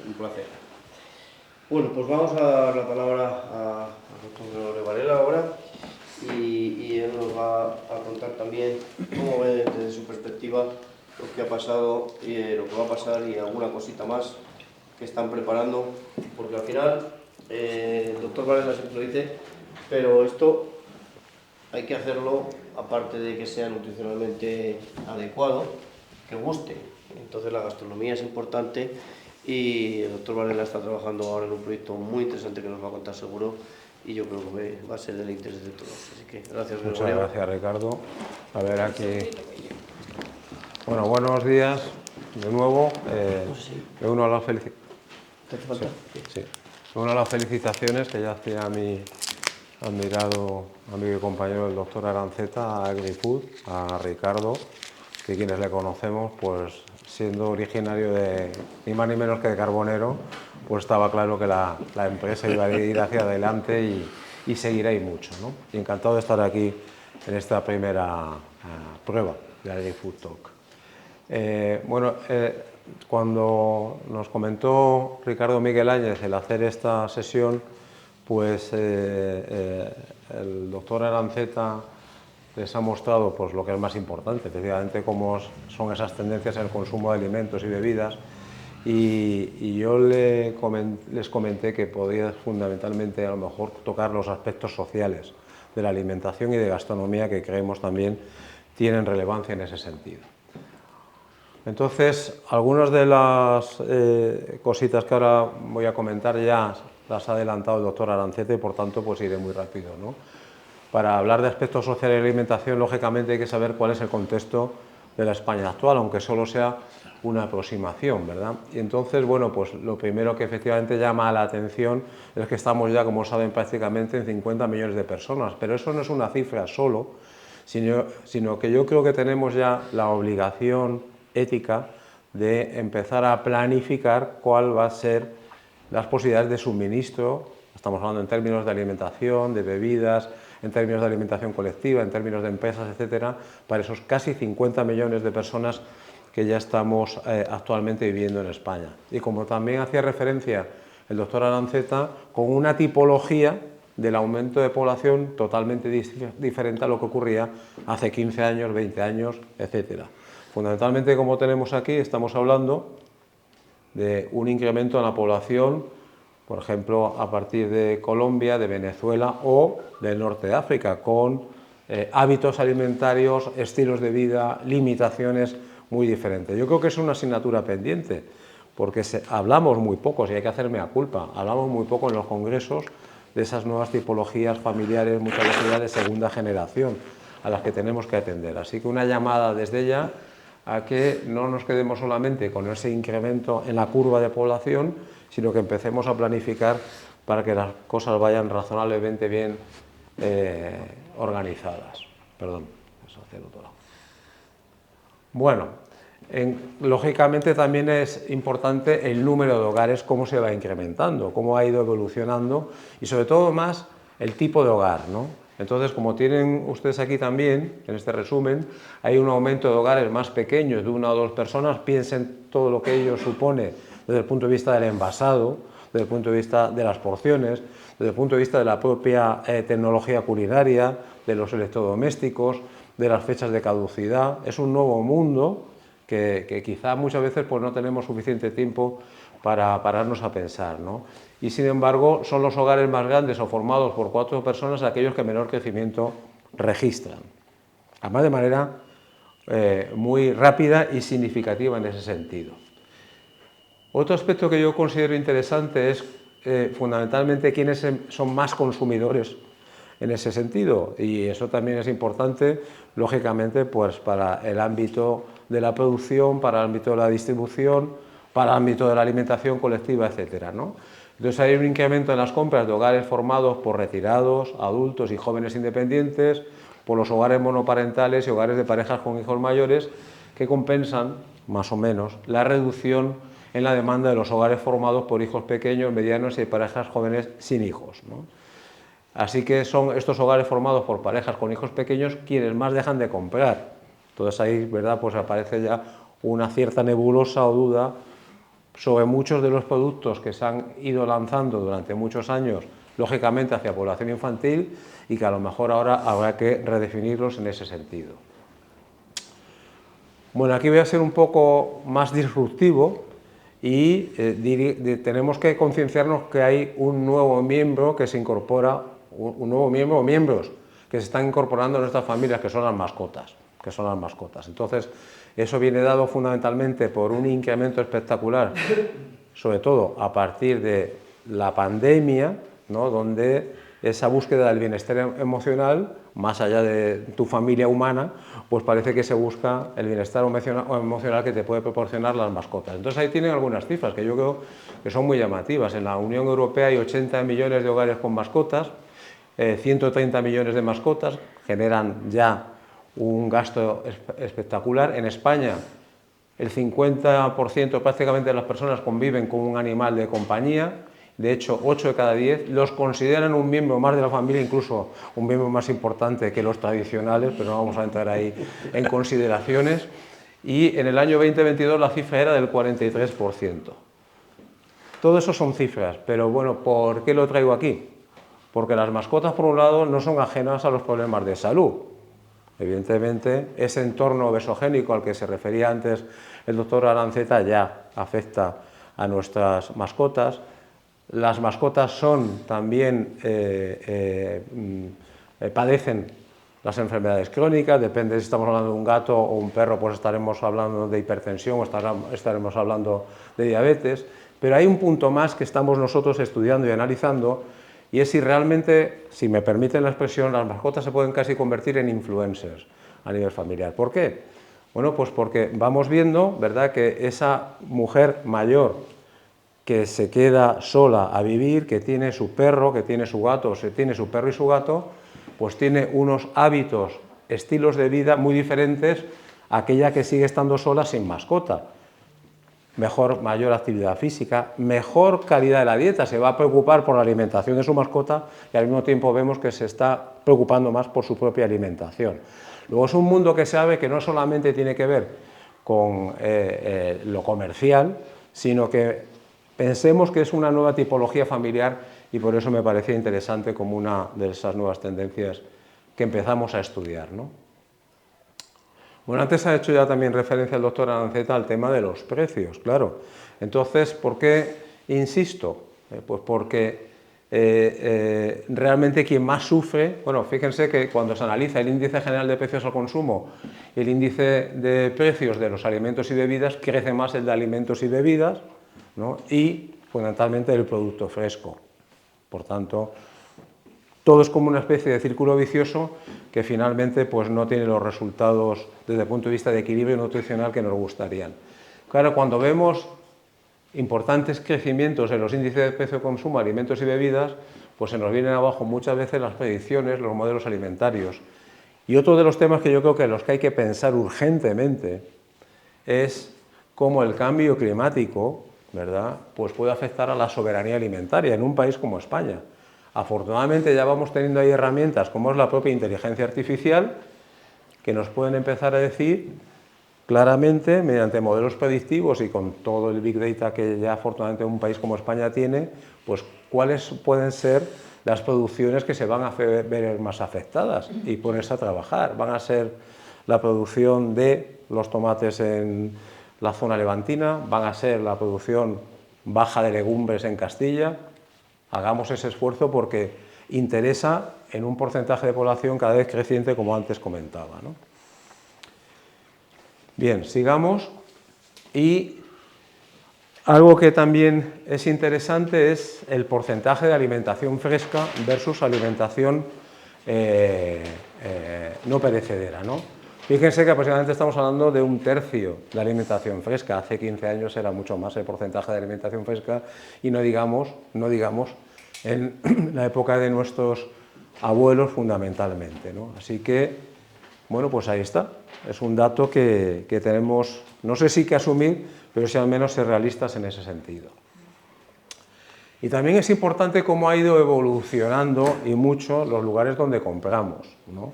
un placer. Bueno, pues vamos a dar la palabra al doctor Varela ahora, y él nos va a contar también cómo ve desde su perspectiva lo que ha pasado y lo que va a pasar, y alguna cosita más que están preparando, porque al final el doctor Varela siempre lo dice, pero esto hay que hacerlo, aparte de que sea nutricionalmente adecuado, que guste. Entonces la gastronomía es importante, y el doctor Varela está trabajando ahora en un proyecto muy interesante que nos va a contar seguro, y yo creo que va a ser del interés de todos. Así que gracias. Muchas gracias, Ricardo. A ver, aquí... Bueno, buenos días de nuevo. Me uno a las felicitaciones que ya hacía admirado amigo y compañero del doctor Aranceta, a AgriFood, a Ricardo, que quienes le conocemos, pues siendo originario de ni más ni menos que de Carbonero, pues estaba claro que la empresa iba a ir hacia adelante y seguirá y mucho, ¿no? Y encantado de estar aquí en esta primera prueba de AgriFood Talk. Cuando nos comentó Ricardo Miguel Áñez el hacer esta sesión, pues el doctor Aranceta les ha mostrado pues, lo que es más importante, efectivamente cómo son esas tendencias en el consumo de alimentos y bebidas, y yo les comenté que podía fundamentalmente a lo mejor tocar los aspectos sociales de la alimentación y de gastronomía, que creemos también tienen relevancia en ese sentido. Entonces, algunas de las cositas que ahora voy a comentar ya las ha adelantado el doctor Aranceta y por tanto pues iré muy rápido, ¿no? Para hablar de aspectos sociales de alimentación, lógicamente hay que saber cuál es el contexto de la España actual, aunque solo sea una aproximación, ¿verdad? Y entonces, bueno, pues lo primero que efectivamente llama la atención es que estamos ya, como saben, prácticamente en 50 millones de personas, pero eso no es una cifra solo, sino que yo creo que tenemos ya la obligación ética de empezar a planificar cuál va a ser las posibilidades de suministro, estamos hablando en términos de alimentación, de bebidas, en términos de alimentación colectiva, en términos de empresas, etcétera, para esos casi 50 millones de personas que ya estamos actualmente viviendo en España. Y como también hacía referencia el doctor Aranceta, con una tipología del aumento de población totalmente diferente a lo que ocurría hace 15 años, 20 años, etcétera. Fundamentalmente, como tenemos aquí, estamos hablando de un incremento en la población, por ejemplo, a partir de Colombia, de Venezuela o del norte de África, con hábitos alimentarios, estilos de vida, limitaciones muy diferentes. Yo creo que es una asignatura pendiente, porque hablamos muy poco, si hay que hacerme a culpa, hablamos muy poco en los congresos de esas nuevas tipologías familiares, muchas veces ya de segunda generación, a las que tenemos que atender. Así que una llamada desde ya a que no nos quedemos solamente con ese incremento en la curva de población, sino que empecemos a planificar para que las cosas vayan razonablemente bien organizadas. Perdón, eso hacia el otro lado. Bueno, lógicamente también es importante el número de hogares, cómo se va incrementando, cómo ha ido evolucionando y sobre todo más el tipo de hogar, ¿no? Entonces, como tienen ustedes aquí también, en este resumen, hay un aumento de hogares más pequeños, de 1 o 2 personas. Piensen todo lo que ello supone desde el punto de vista del envasado, desde el punto de vista de las porciones, desde el punto de vista de la propia tecnología culinaria, de los electrodomésticos, de las fechas de caducidad. Es un nuevo mundo que quizá muchas veces pues, no tenemos suficiente tiempo para pararnos a pensar, ¿no? Y sin embargo son los hogares más grandes o formados por 4 personas aquellos que menor crecimiento registran, además de manera muy rápida y significativa en ese sentido. Otro aspecto que yo considero interesante es fundamentalmente quiénes son más consumidores en ese sentido, y eso también es importante, lógicamente, pues para el ámbito de la producción, para el ámbito de la distribución, para el ámbito de la alimentación colectiva, etcétera, ¿no? Entonces hay un incremento en las compras de hogares formados por retirados, adultos y jóvenes independientes, por los hogares monoparentales y hogares de parejas con hijos mayores, que compensan, más o menos, la reducción en la demanda de los hogares formados por hijos pequeños, medianos y parejas jóvenes sin hijos, ¿no? Así que son estos hogares formados por parejas con hijos pequeños quienes más dejan de comprar. Entonces ahí, ¿verdad?, pues aparece ya una cierta nebulosa o duda sobre muchos de los productos que se han ido lanzando durante muchos años, lógicamente hacia población infantil, y que a lo mejor ahora habrá que redefinirlos en ese sentido. Bueno, aquí voy a ser un poco más disruptivo y tenemos que concienciarnos que hay un nuevo miembro que se incorpora, un nuevo miembro o miembros que se están incorporando en nuestras familias, que son las mascotas. Entonces, eso viene dado fundamentalmente por un incremento espectacular, sobre todo a partir de la pandemia, ¿no?, donde esa búsqueda del bienestar emocional, más allá de tu familia humana, pues parece que se busca el bienestar emocional que te puede proporcionar las mascotas. Entonces ahí tienen algunas cifras que yo creo que son muy llamativas. En la Unión Europea hay 80 millones de hogares con mascotas, 130 millones de mascotas, generan ya un gasto espectacular. En España, el 50% prácticamente de las personas conviven con un animal de compañía. De hecho, 8 de cada 10 los consideran un miembro más de la familia, incluso un miembro más importante que los tradicionales, pero no vamos a entrar ahí en consideraciones. Y en el año 2022 la cifra era del 43%. Todo eso son cifras, pero bueno, ¿por qué lo traigo aquí? Porque las mascotas, por un lado, no son ajenas a los problemas de salud. Evidentemente, ese entorno obesogénico al que se refería antes el doctor Aranceta ya afecta a nuestras mascotas. Las mascotas también padecen las enfermedades crónicas, depende si estamos hablando de un gato o un perro, pues estaremos hablando de hipertensión o estaremos hablando de diabetes, pero hay un punto más que estamos nosotros estudiando y analizando, y es si realmente, si me permiten la expresión, las mascotas se pueden casi convertir en influencers a nivel familiar. ¿Por qué? Bueno, pues porque vamos viendo, ¿verdad?, que esa mujer mayor que se queda sola a vivir, que tiene su perro, que tiene su gato, o tiene su perro y su gato, pues tiene unos hábitos, estilos de vida muy diferentes a aquella que sigue estando sola sin mascota. Mayor actividad física, mejor calidad de la dieta, se va a preocupar por la alimentación de su mascota y al mismo tiempo vemos que se está preocupando más por su propia alimentación. Luego es un mundo que sabe que no solamente tiene que ver con lo comercial, sino que pensemos que es una nueva tipología familiar y por eso me parecía interesante como una de esas nuevas tendencias que empezamos a estudiar, ¿no? Bueno, antes ha hecho ya también referencia el doctor Aranceta al tema de los precios, claro. Entonces, ¿por qué insisto? Pues porque realmente quien más sufre, bueno, fíjense que cuando se analiza el índice general de precios al consumo y el índice de precios de los alimentos y bebidas, crece más el de alimentos y bebidas, ¿no?, y fundamentalmente el producto fresco. Por tanto, todo es como una especie de círculo vicioso que finalmente pues, no tiene los resultados desde el punto de vista de equilibrio nutricional que nos gustarían. Claro, cuando vemos importantes crecimientos en los índices de precio de consumo, alimentos y bebidas, pues se nos vienen abajo muchas veces las predicciones, los modelos alimentarios. Y otro de los temas que yo creo que los que hay que pensar urgentemente es cómo el cambio climático, ¿verdad?, pues puede afectar a la soberanía alimentaria en un país como España. Afortunadamente ya vamos teniendo ahí herramientas como es la propia inteligencia artificial que nos pueden empezar a decir claramente, mediante modelos predictivos y con todo el Big Data que ya afortunadamente un país como España tiene, pues cuáles pueden ser las producciones que se van a ver más afectadas y ponerse a trabajar. Van a ser la producción de los tomates en la zona levantina, van a ser la producción baja de legumbres en Castilla. Hagamos ese esfuerzo porque interesa en un porcentaje de población cada vez creciente, como antes comentaba, ¿no? Bien, sigamos. Y algo que también es interesante es el porcentaje de alimentación fresca versus alimentación no perecedera, ¿no? Fíjense que aproximadamente estamos hablando de 1/3 de alimentación fresca. Hace 15 años era mucho más el porcentaje de alimentación fresca y no digamos en la época de nuestros abuelos fundamentalmente, ¿no? Así que, bueno, pues ahí está. Es un dato que tenemos, no sé si que asumir, pero sí al menos ser realistas en ese sentido. Y también es importante cómo ha ido evolucionando y mucho los lugares donde compramos, ¿no?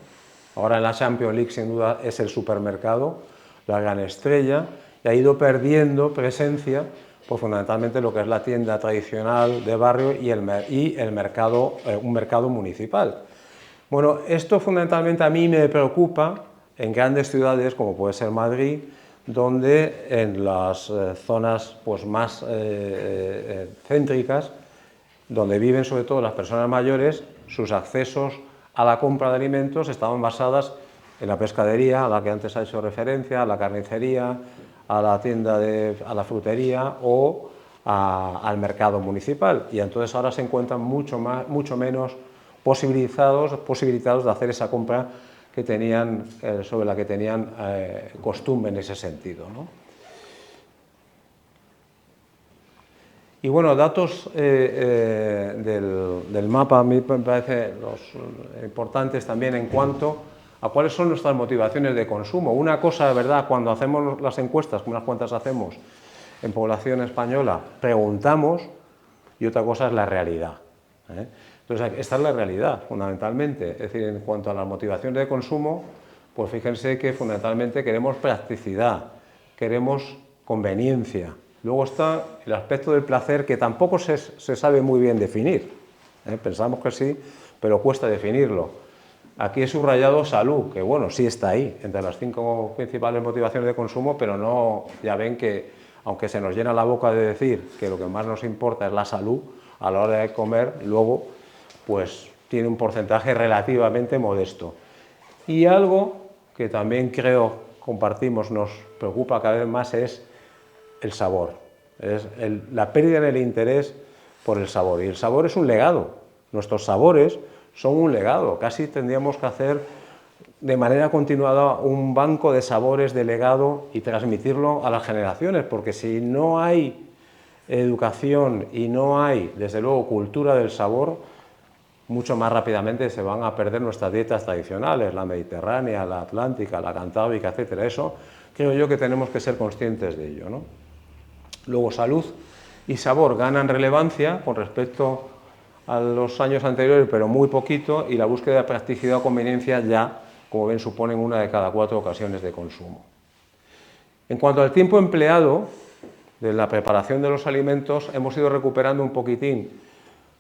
Ahora en la Champions League sin duda es el supermercado, la gran estrella, y ha ido perdiendo presencia, pues fundamentalmente lo que es la tienda tradicional de barrio y el mercado, un mercado municipal. Bueno, esto fundamentalmente a mí me preocupa en grandes ciudades como puede ser Madrid, donde en las zonas pues, más céntricas, donde viven sobre todo las personas mayores, sus accesos a la compra de alimentos estaban basadas en la pescadería, a la que antes ha hecho referencia, a la carnicería, a la tienda, a la frutería o al mercado municipal. Y entonces ahora se encuentran mucho menos posibilitados de hacer esa compra que tenían, sobre la que tenían costumbre en ese sentido, ¿no? Y bueno, datos del mapa a mí me parecen los importantes también en cuanto a cuáles son nuestras motivaciones de consumo. Una cosa, de verdad, cuando hacemos las encuestas, unas cuantas hacemos en población española, preguntamos, y otra cosa es la realidad. Entonces, esta es la realidad, fundamentalmente. Es decir, en cuanto a las motivaciones de consumo, pues fíjense que fundamentalmente queremos practicidad, queremos conveniencia. Luego está el aspecto del placer, que tampoco se sabe muy bien definir. Pensamos que sí, pero cuesta definirlo. Aquí he subrayado salud, que bueno, sí está ahí, entre las 5 principales motivaciones de consumo, pero no, ya ven que, aunque se nos llena la boca de decir que lo que más nos importa es la salud, a la hora de comer, luego, pues tiene un porcentaje relativamente modesto. Y algo que también creo compartimos, nos preocupa cada vez más, es el sabor, es la pérdida del interés por el sabor. Y el sabor es un legado, nuestros sabores son un legado, casi tendríamos que hacer de manera continuada un banco de sabores de legado y transmitirlo a las generaciones, porque si no hay educación y no hay, desde luego, cultura del sabor, mucho más rápidamente se van a perder nuestras dietas tradicionales, la mediterránea, la atlántica, la cantábrica, etcétera. Eso creo yo que tenemos que ser conscientes de ello, ¿no? Luego, salud y sabor ganan relevancia con respecto a los años anteriores, pero muy poquito, y la búsqueda de practicidad o conveniencia ya, como ven, suponen 1 de cada 4 ocasiones de consumo. En cuanto al tiempo empleado de la preparación de los alimentos, hemos ido recuperando un poquitín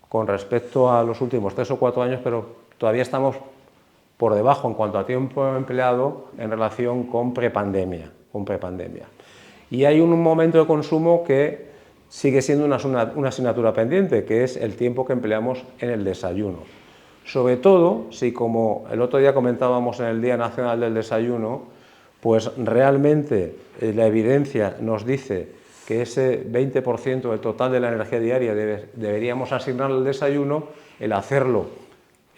con respecto a los últimos 3 o 4 años, pero todavía estamos por debajo en cuanto a tiempo empleado en relación con prepandemia. Y hay un momento de consumo que sigue siendo una asignatura pendiente, que es el tiempo que empleamos en el desayuno. Sobre todo si, como el otro día comentábamos en el Día Nacional del Desayuno, pues realmente la evidencia nos dice que ese 20% del total de la energía diaria deberíamos asignar al desayuno. El hacerlo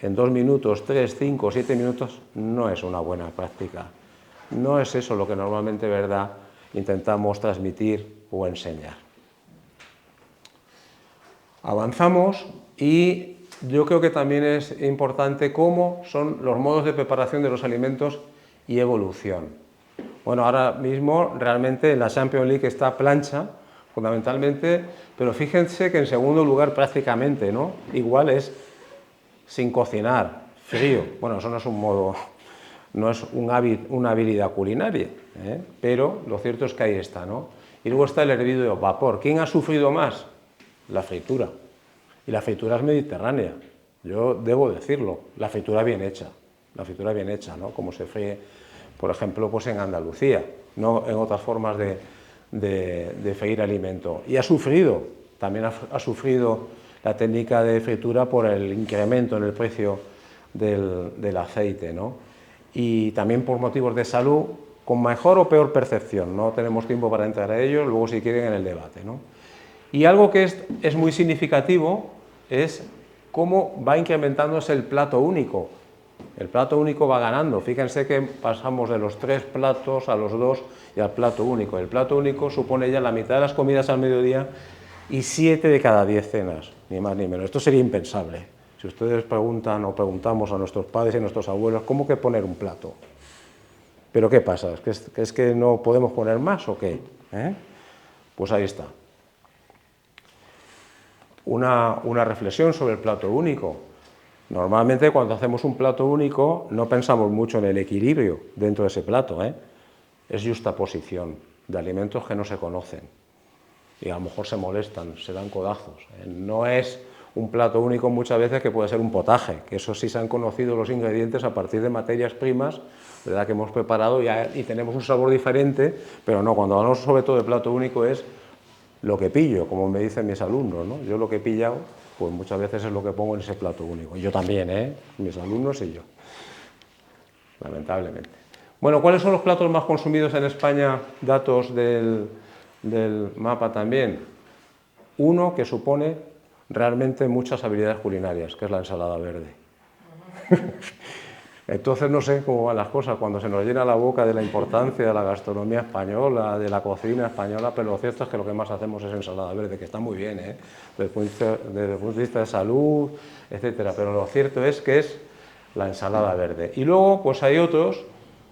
en 2 minutos, 3, 5, 7 minutos no es una buena práctica. No es eso lo que normalmente, ¿verdad?, intentamos transmitir o enseñar. Avanzamos y yo creo que también es importante cómo son los modos de preparación de los alimentos y evolución. Bueno, ahora mismo realmente en la Champions League está plancha, fundamentalmente, pero fíjense que en segundo lugar prácticamente, ¿no? Igual es sin cocinar, frío. Bueno, eso no es un modo, no es una habilidad culinaria, pero lo cierto es que ahí está, ¿no? Y luego está el hervido de vapor. ¿Quién ha sufrido más? La fritura. Y la fritura es mediterránea, yo debo decirlo, la fritura bien hecha, ¿no? Como se fríe, por ejemplo, pues en Andalucía, no en otras formas de freír alimento. Y ha sufrido, también ha sufrido la técnica de fritura por el incremento en el precio del aceite, ¿no? Y también por motivos de salud, con mejor o peor percepción. No tenemos tiempo para entrar a ello, luego si quieren en el debate, ¿no? Y algo que es muy significativo es cómo va incrementándose el plato único. El plato único va ganando. Fíjense que pasamos de los 3 platos a los 2 y al plato único. El plato único supone ya la mitad de las comidas al mediodía y 7 de cada 10 cenas, ni más ni menos. Esto sería impensable. Si ustedes preguntan o preguntamos a nuestros padres y a nuestros abuelos, ¿cómo que poner un plato? ¿Pero qué pasa? ¿Es que no podemos poner más o qué? Pues ahí está. Una reflexión sobre el plato único. Normalmente cuando hacemos un plato único no pensamos mucho en el equilibrio dentro de ese plato, Es justaposición de alimentos que no se conocen y a lo mejor se molestan, se dan codazos. No es un plato único muchas veces que puede ser un potaje, que eso sí se han conocido los ingredientes a partir de materias primas, ¿verdad?, que hemos preparado y tenemos un sabor diferente, pero no, cuando hablamos sobre todo de plato único es lo que pillo, como me dicen mis alumnos, ¿no? Yo lo que he pillado, pues muchas veces es lo que pongo en ese plato único. Yo también, mis alumnos y yo, lamentablemente. Bueno, ¿cuáles son los platos más consumidos en España? Datos del mapa también. Uno que supone realmente muchas habilidades culinarias, que es la ensalada verde. Entonces no sé cómo van las cosas cuando se nos llena la boca de la importancia de la gastronomía española, de la cocina española, pero lo cierto es que lo que más hacemos es ensalada verde, que está muy bien, desde el punto de vista de salud, etcétera, pero lo cierto es que es la ensalada verde. Y luego pues hay otros,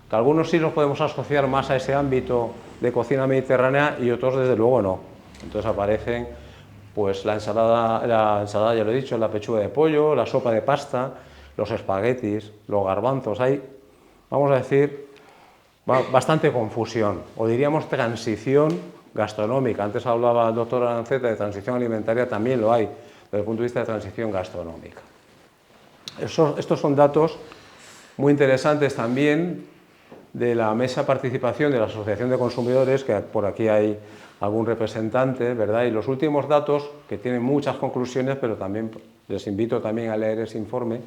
que algunos sí los podemos asociar más a ese ámbito de cocina mediterránea y otros desde luego no. Entonces aparecen pues la ensalada ya lo he dicho, la pechuga de pollo, la sopa de pasta, los espaguetis, los garbanzos. Hay, vamos a decir, bastante confusión, o diríamos transición gastronómica. Antes hablaba el doctor Aranceta de transición alimentaria, también lo hay desde el punto de vista de transición gastronómica. Estos son datos muy interesantes también de la mesa de participación de la Asociación de Consumidores, que por aquí hay algún representante, ¿verdad? Y los últimos datos, que tienen muchas conclusiones, pero también les invito también a leer ese informe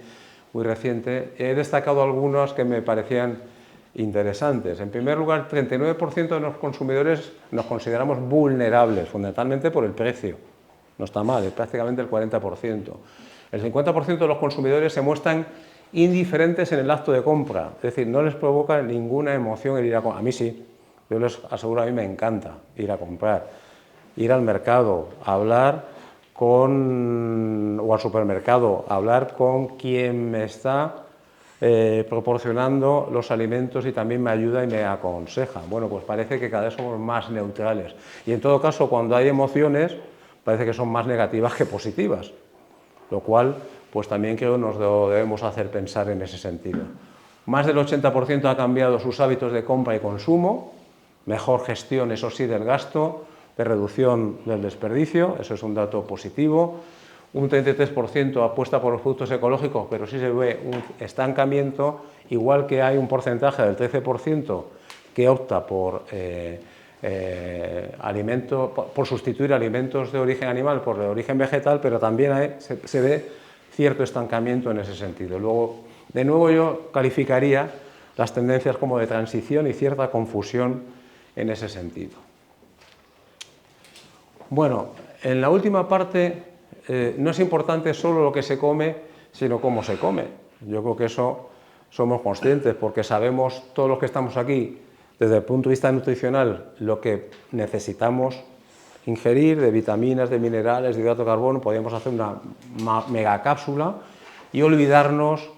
muy reciente, he destacado algunos que me parecían interesantes. En primer lugar, el 39% de los consumidores nos consideramos vulnerables, fundamentalmente por el precio. No está mal, es prácticamente el 40%. El 50% de los consumidores se muestran indiferentes en el acto de compra, es decir, no les provoca ninguna emoción el ir a comprar. A mí sí, yo les aseguro, a mí me encanta ir a comprar, ir al mercado, hablar o al supermercado, hablar con quien me está proporcionando los alimentos y también me ayuda y me aconseja. Bueno, pues parece que cada vez somos más neutrales. Y en todo caso, cuando hay emociones, parece que son más negativas que positivas, lo cual pues también creo que nos debemos hacer pensar en ese sentido. Más del 80% ha cambiado sus hábitos de compra y consumo, mejor gestión, eso sí, del gasto, de reducción del desperdicio, eso es un dato positivo. Un 33% apuesta por los productos ecológicos, pero sí se ve un estancamiento, igual que hay un porcentaje del 13% que opta por sustituir alimentos de origen animal por de origen vegetal, pero también se ve cierto estancamiento en ese sentido. Luego, de nuevo, yo calificaría las tendencias como de transición y cierta confusión en ese sentido. Bueno, en la última parte no es importante solo lo que se come, sino cómo se come. Yo creo que eso somos conscientes, porque sabemos todos los que estamos aquí, desde el punto de vista nutricional, lo que necesitamos ingerir de vitaminas, de minerales, de hidrato de carbono. Podríamos hacer una megacápsula y olvidarnos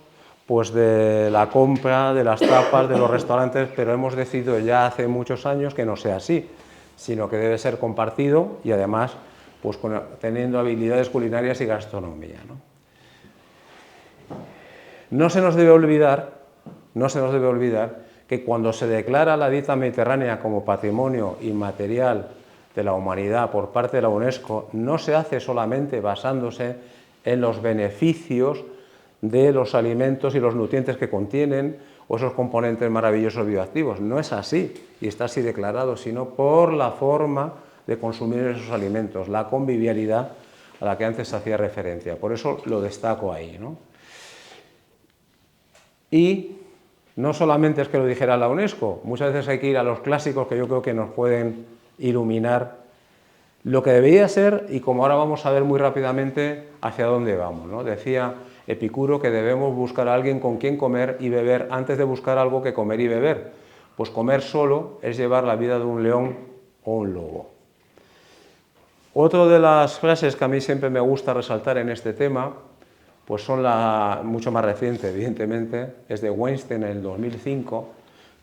pues de la compra, de las tapas, de los restaurantes, pero hemos decidido ya hace muchos años que no sea así, sino que debe ser compartido y además pues teniendo habilidades culinarias y gastronomía, ¿no? No se nos debe olvidar que cuando se declara la dieta mediterránea como patrimonio inmaterial de la humanidad por parte de la UNESCO, no se hace solamente basándose en los beneficios de los alimentos y los nutrientes que contienen o esos componentes maravillosos bioactivos. No es así, y está así declarado, sino por la forma de consumir esos alimentos, la convivialidad a la que antes se hacía referencia. Por eso lo destaco ahí, ¿no? Y no solamente es que lo dijera la UNESCO, muchas veces hay que ir a los clásicos que yo creo que nos pueden iluminar lo que debería ser y como ahora vamos a ver muy rápidamente hacia dónde vamos, ¿no? Decía Epicuro que debemos buscar a alguien con quien comer y beber antes de buscar algo que comer y beber, pues comer solo es llevar la vida de un león o un lobo. Otra de las frases que a mí siempre me gusta resaltar en este tema, pues son mucho más reciente, evidentemente, es de Weinstein en el 2005,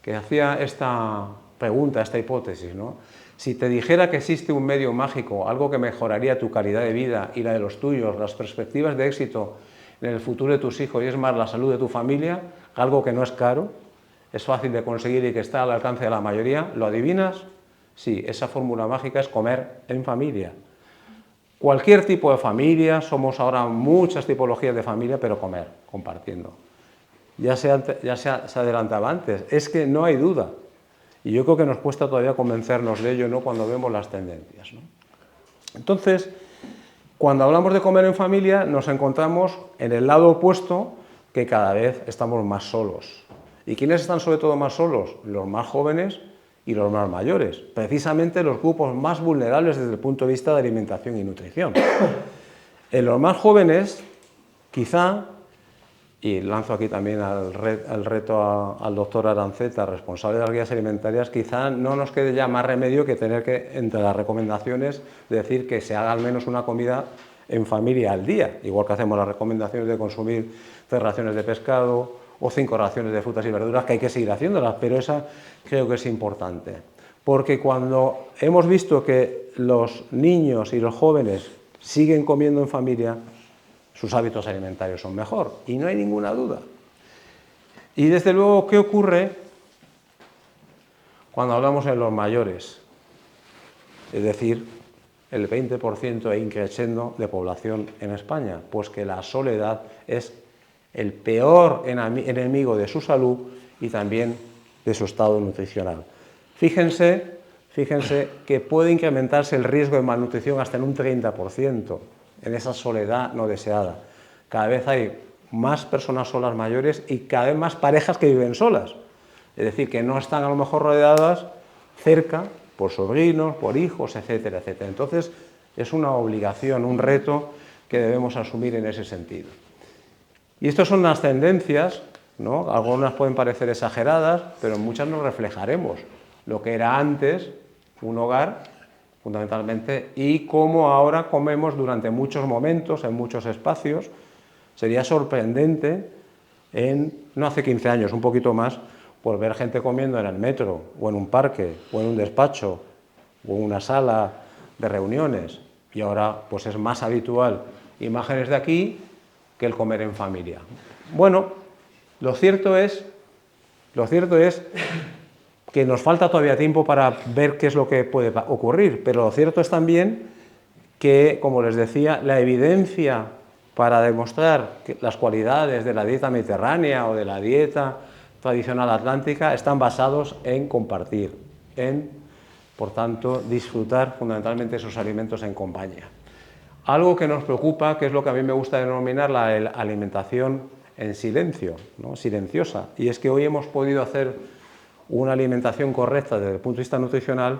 que hacía esta pregunta, esta hipótesis, ¿no? Si te dijera que existe un medio mágico, algo que mejoraría tu calidad de vida y la de los tuyos, las perspectivas de éxito en el futuro de tus hijos y es más la salud de tu familia, algo que no es caro, es fácil de conseguir y que está al alcance de la mayoría, ¿lo adivinas? Sí, esa fórmula mágica es comer en familia. Cualquier tipo de familia, somos ahora muchas tipologías de familia, pero comer, compartiendo. Ya se adelantaba antes, es que no hay duda. Y yo creo que nos cuesta todavía convencernos de ello, ¿no?, cuando vemos las tendencias, ¿no? Entonces, cuando hablamos de comer en familia, nos encontramos en el lado opuesto, que cada vez estamos más solos. ¿Y quiénes están sobre todo más solos? Los más jóvenes y los más mayores, precisamente los grupos más vulnerables desde el punto de vista de alimentación y nutrición. En los más jóvenes, quizá y lanzo aquí también el reto al doctor Aranceta, responsable de las guías alimentarias, quizá no nos quede ya más remedio que tener que, entre las recomendaciones, decir que se haga al menos una comida en familia al día, igual que hacemos las recomendaciones de consumir 3 raciones de pescado o 5 raciones de frutas y verduras, que hay que seguir haciéndolas, pero esa creo que es importante. Porque cuando hemos visto que los niños y los jóvenes siguen comiendo en familia, sus hábitos alimentarios son mejor, y no hay ninguna duda. Y desde luego, ¿qué ocurre cuando hablamos en los mayores? Es decir, el 20% increciendo de población en España, pues que la soledad es el peor enemigo de su salud y también de su estado nutricional. Fíjense que puede incrementarse el riesgo de malnutrición hasta en un 30%. En esa soledad no deseada. Cada vez hay más personas solas mayores y cada vez más parejas que viven solas. Es decir, que no están a lo mejor rodeadas cerca por sobrinos, por hijos, etcétera, etcétera. Entonces, es una obligación, un reto que debemos asumir en ese sentido. Y estas son las tendencias, ¿no? Algunas pueden parecer exageradas, pero en muchas nos reflejaremos. Lo que era antes un hogar, fundamentalmente, y cómo ahora comemos durante muchos momentos, en muchos espacios. Sería sorprendente, no hace 15 años, un poquito más, pues ver gente comiendo en el metro, o en un parque, o en un despacho, o en una sala de reuniones. Y ahora pues es más habitual imágenes de aquí que el comer en familia. Bueno, lo cierto es que nos falta todavía tiempo para ver qué es lo que puede ocurrir, pero lo cierto es también que, como les decía, la evidencia para demostrar que las cualidades de la dieta mediterránea o de la dieta tradicional atlántica están basados en compartir, por tanto, disfrutar fundamentalmente esos alimentos en compañía. Algo que nos preocupa, que es lo que a mí me gusta denominar la alimentación en silencio, ¿no? Silenciosa, y es que hoy hemos podido hacer una alimentación correcta desde el punto de vista nutricional,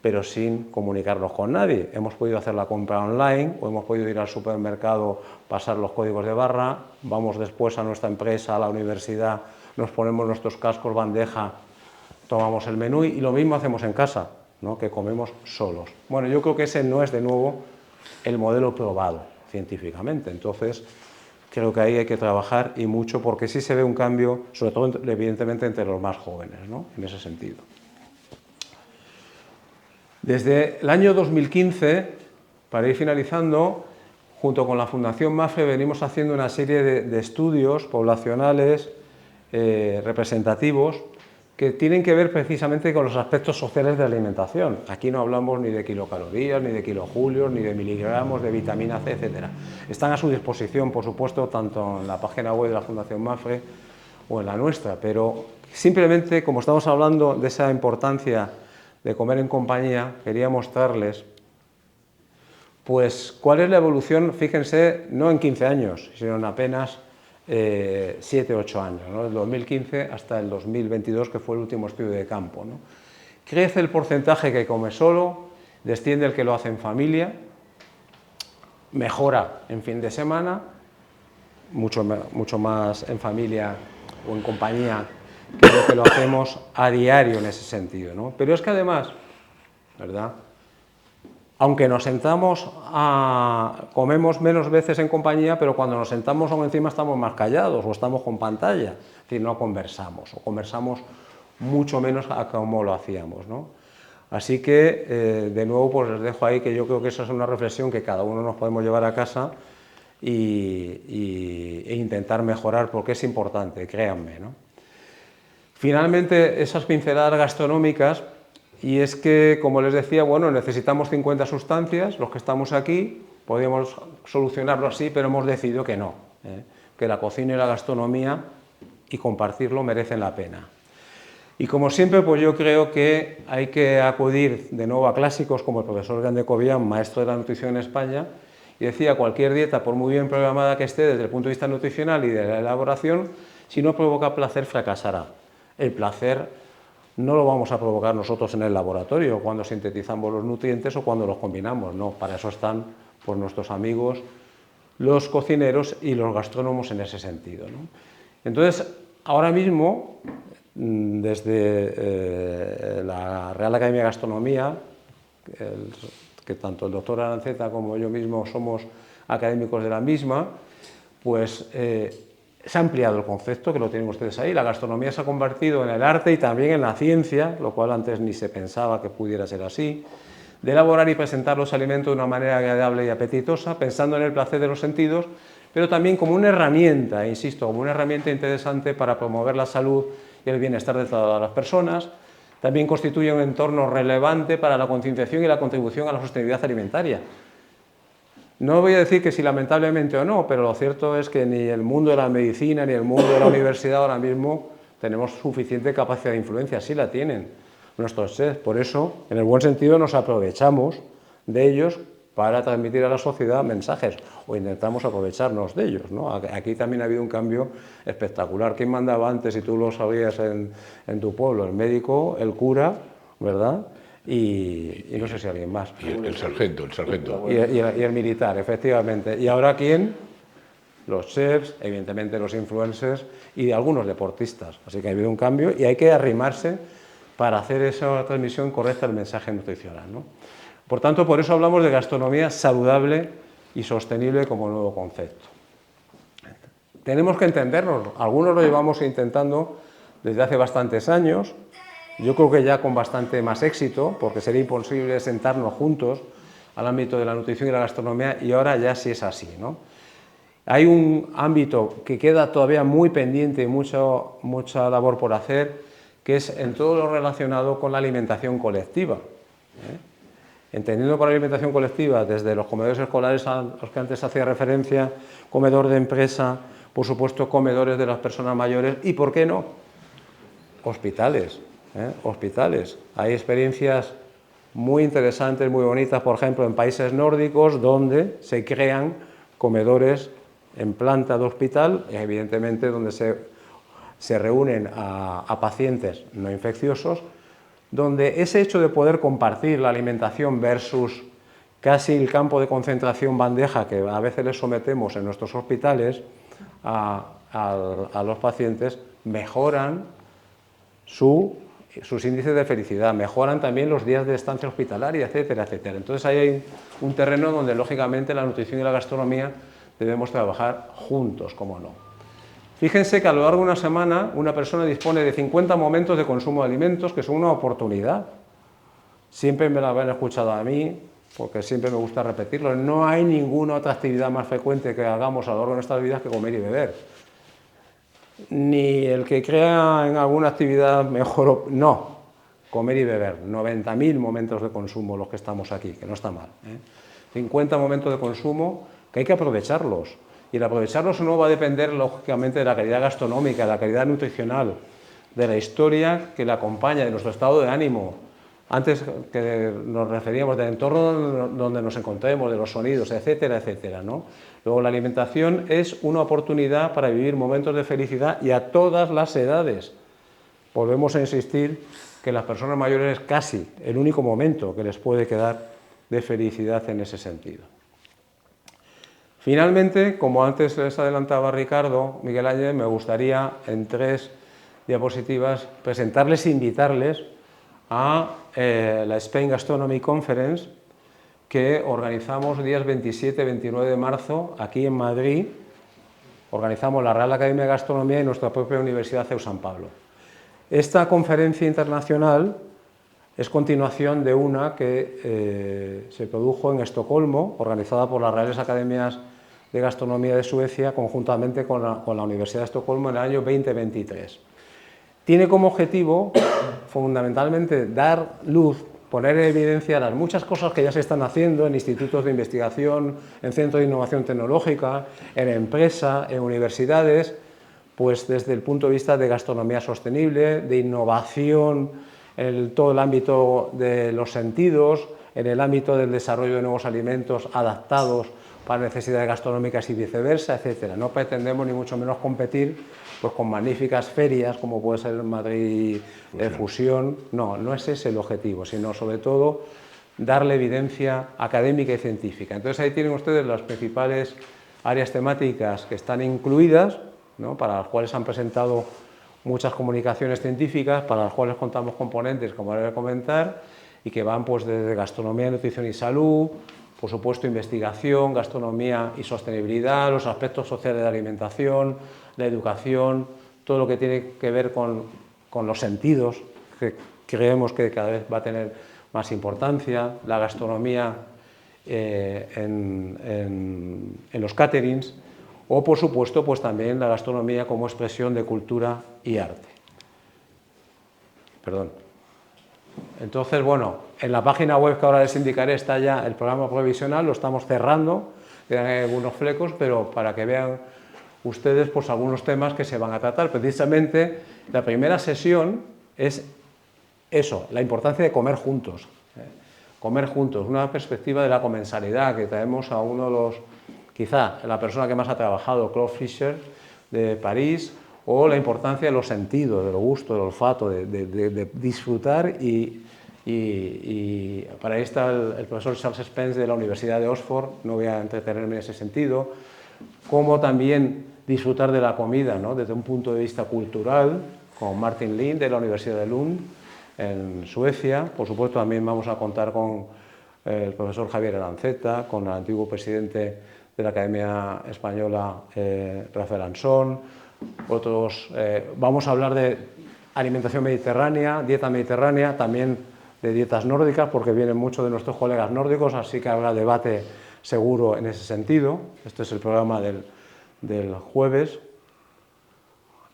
pero sin comunicarnos con nadie. Hemos podido hacer la compra online, o hemos podido ir al supermercado, pasar los códigos de barra, vamos después a nuestra empresa, a la universidad, nos ponemos nuestros cascos, bandeja, tomamos el menú y lo mismo hacemos en casa, ¿no? Que comemos solos. Bueno, yo creo que ese no es de nuevo el modelo probado científicamente, entonces creo que ahí hay que trabajar y mucho, porque sí se ve un cambio, sobre todo evidentemente entre los más jóvenes, ¿no? En ese sentido. Desde el año 2015, para ir finalizando, junto con la Fundación MAFRE venimos haciendo una serie de estudios poblacionales representativos que tienen que ver precisamente con los aspectos sociales de la alimentación. Aquí no hablamos ni de kilocalorías, ni de kilojulios, ni de miligramos, de vitamina C, etc. Están a su disposición, por supuesto, tanto en la página web de la Fundación MAFRE o en la nuestra, pero simplemente, como estamos hablando de esa importancia de comer en compañía, quería mostrarles pues cuál es la evolución, fíjense, no en 15 años, sino en apenas 7 o 8 años, ¿no? Del 2015 hasta el 2022, que fue el último estudio de campo, ¿no? Crece el porcentaje que come solo, desciende el que lo hace en familia, mejora en fin de semana, mucho más en familia o en compañía que lo que lo hacemos a diario en ese sentido, ¿no? Pero es que además, ¿verdad?, aunque nos sentamos comemos menos veces en compañía, pero cuando nos sentamos aún encima estamos más callados o estamos con pantalla, es decir, no conversamos, o conversamos mucho menos a como lo hacíamos, ¿no? Así que, de nuevo, pues les dejo ahí que yo creo que esa es una reflexión que cada uno nos podemos llevar a casa e intentar mejorar, porque es importante, créanme, ¿no? Finalmente, esas pinceladas gastronómicas. Y es que, como les decía, bueno, necesitamos 50 sustancias, los que estamos aquí, podríamos solucionarlo así, pero hemos decidido que no, que la cocina y la gastronomía y compartirlo merecen la pena. Y como siempre, pues yo creo que hay que acudir de nuevo a clásicos como el profesor Gandecovian, maestro de la nutrición en España, y decía, cualquier dieta, por muy bien programada que esté desde el punto de vista nutricional y de la elaboración, si no provoca placer, fracasará. El placer no lo vamos a provocar nosotros en el laboratorio cuando sintetizamos los nutrientes o cuando los combinamos, no, para eso están pues nuestros amigos, los cocineros y los gastrónomos en ese sentido, ¿no? Entonces, ahora mismo, desde la Real Academia de Gastronomía, que tanto el doctor Aranceta como yo mismo somos académicos de la misma, pues se ha ampliado el concepto, que lo tienen ustedes ahí. La gastronomía se ha convertido en el arte y también en la ciencia, lo cual antes ni se pensaba que pudiera ser así, de elaborar y presentar los alimentos de una manera agradable y apetitosa, pensando en el placer de los sentidos, pero también como una herramienta, insisto, como una herramienta interesante para promover la salud y el bienestar de todas las personas. También constituye un entorno relevante para la concienciación y la contribución a la sostenibilidad alimentaria. No voy a decir que si lamentablemente o no, pero lo cierto es que ni el mundo de la medicina ni el mundo de la universidad ahora mismo tenemos suficiente capacidad de influencia, sí la tienen nuestros chefs. Por eso, en el buen sentido, nos aprovechamos de ellos para transmitir a la sociedad mensajes, o intentamos aprovecharnos de ellos, ¿no? Aquí también ha habido un cambio espectacular. ¿Quién mandaba antes, si tú lo sabías en tu pueblo? El médico, el cura, ¿verdad? Y no sé si alguien más. Y el sargento. Y el militar, efectivamente. ¿Y ahora quién? Los chefs, evidentemente los influencers y algunos deportistas. Así que ha habido un cambio y hay que arrimarse para hacer esa transmisión correcta del mensaje nutricional, ¿no? Por tanto, por eso hablamos de gastronomía saludable y sostenible como nuevo concepto. Tenemos que entendernos, algunos lo llevamos intentando desde hace bastantes años, yo creo que ya con bastante más éxito, porque sería imposible sentarnos juntos al ámbito de la nutrición y la gastronomía, y ahora ya sí es así, ¿no? Hay un ámbito que queda todavía muy pendiente y mucha labor por hacer, que es en todo lo relacionado con la alimentación colectiva, ¿eh? Entendiendo por alimentación colectiva desde los comedores escolares a los que antes hacía referencia, comedor de empresa, por supuesto comedores de las personas mayores y, ¿por qué no?, hospitales, hospitales. Hay experiencias muy interesantes, muy bonitas, por ejemplo, en países nórdicos, donde se crean comedores en planta de hospital, evidentemente donde se reúnen a pacientes no infecciosos, donde ese hecho de poder compartir la alimentación versus casi el campo de concentración bandeja que a veces les sometemos en nuestros hospitales a los pacientes, mejoran sus índices de felicidad, mejoran también los días de estancia hospitalaria, etcétera, etcétera. Entonces ahí hay un terreno donde lógicamente la nutrición y la gastronomía debemos trabajar juntos, como no. Fíjense que a lo largo de una semana una persona dispone de 50 momentos de consumo de alimentos que son una oportunidad. Siempre me lo habrán escuchado a mí, porque siempre me gusta repetirlo. No hay ninguna otra actividad más frecuente que hagamos a lo largo de nuestras vidas que comer y beber. Ni el que crea en alguna actividad mejor, no, comer y beber. 90.000 momentos de consumo los que estamos aquí, que no está mal, ¿eh? 50 momentos de consumo que hay que aprovecharlos. Y el aprovecharlos no va a depender, lógicamente, de la calidad gastronómica, de la calidad nutricional, de la historia que la acompaña, de nuestro estado de ánimo. Antes que nos referíamos del entorno donde nos encontremos, de los sonidos, etcétera, etcétera, ¿no? Luego, la alimentación es una oportunidad para vivir momentos de felicidad y a todas las edades. Volvemos a insistir que las personas mayores es casi el único momento que les puede quedar de felicidad en ese sentido. Finalmente, como antes les adelantaba Ricardo, Miguel Ángel, me gustaría en 3 diapositivas presentarles e invitarles a la Spain Gastronomy Conference que organizamos días 27 y 29 de marzo aquí en Madrid. Organizamos la Real Academia de Gastronomía y nuestra propia Universidad CEU San Pablo. Esta conferencia internacional es continuación de una que se produjo en Estocolmo, organizada por las Reales Academias de Gastronomía de Suecia, conjuntamente con la Universidad de Estocolmo en el año 2023. Tiene como objetivo, fundamentalmente, dar luz, poner en evidencia las muchas cosas que ya se están haciendo en institutos de investigación, en centros de innovación tecnológica, en empresa, en universidades, pues desde el punto de vista de gastronomía sostenible, de innovación, en todo el ámbito de los sentidos, en el ámbito del desarrollo de nuevos alimentos adaptados para necesidades gastronómicas y viceversa, etcétera. No pretendemos ni mucho menos competir pues, con magníficas ferias como puede ser Madrid Fusión. No, no es ese el objetivo, sino sobre todo darle evidencia académica y científica. Entonces ahí tienen ustedes las principales áreas temáticas que están incluidas, ¿no?, para las cuales han presentado muchas comunicaciones científicas, para las cuales contamos con ponentes, como voy a comentar, y que van pues desde gastronomía, nutrición y salud, por supuesto investigación, gastronomía y sostenibilidad, los aspectos sociales de la alimentación, la educación, todo lo que tiene que ver con los sentidos, que creemos que cada vez va a tener más importancia, la gastronomía en los caterings, o por supuesto pues también la gastronomía como expresión de cultura y arte. Perdón. Entonces, bueno, en la página web que ahora les indicaré está ya el programa provisional, lo estamos cerrando, quedan algunos flecos, pero para que vean ustedes pues algunos temas que se van a tratar. Precisamente la primera sesión es eso, la importancia de comer juntos. Comer juntos, una perspectiva de la comensalidad que traemos a uno de los, quizá la persona que más ha trabajado, Claude Fischer, de París, o la importancia de los sentidos, del gusto, del olfato, de disfrutar y para ahí está el profesor Charles Spence de la Universidad de Oxford, no voy a entretenerme en ese sentido, cómo también disfrutar de la comida, ¿no?, desde un punto de vista cultural, con Martin Lind de la Universidad de Lund, en Suecia. Por supuesto también vamos a contar con el profesor Javier Aranceta, con el antiguo presidente de la Academia Española, Rafael Ansón, vamos a hablar de alimentación mediterránea, dieta mediterránea, también de dietas nórdicas, porque vienen muchos de nuestros colegas nórdicos, así que habrá debate seguro en ese sentido. Este es el programa del jueves.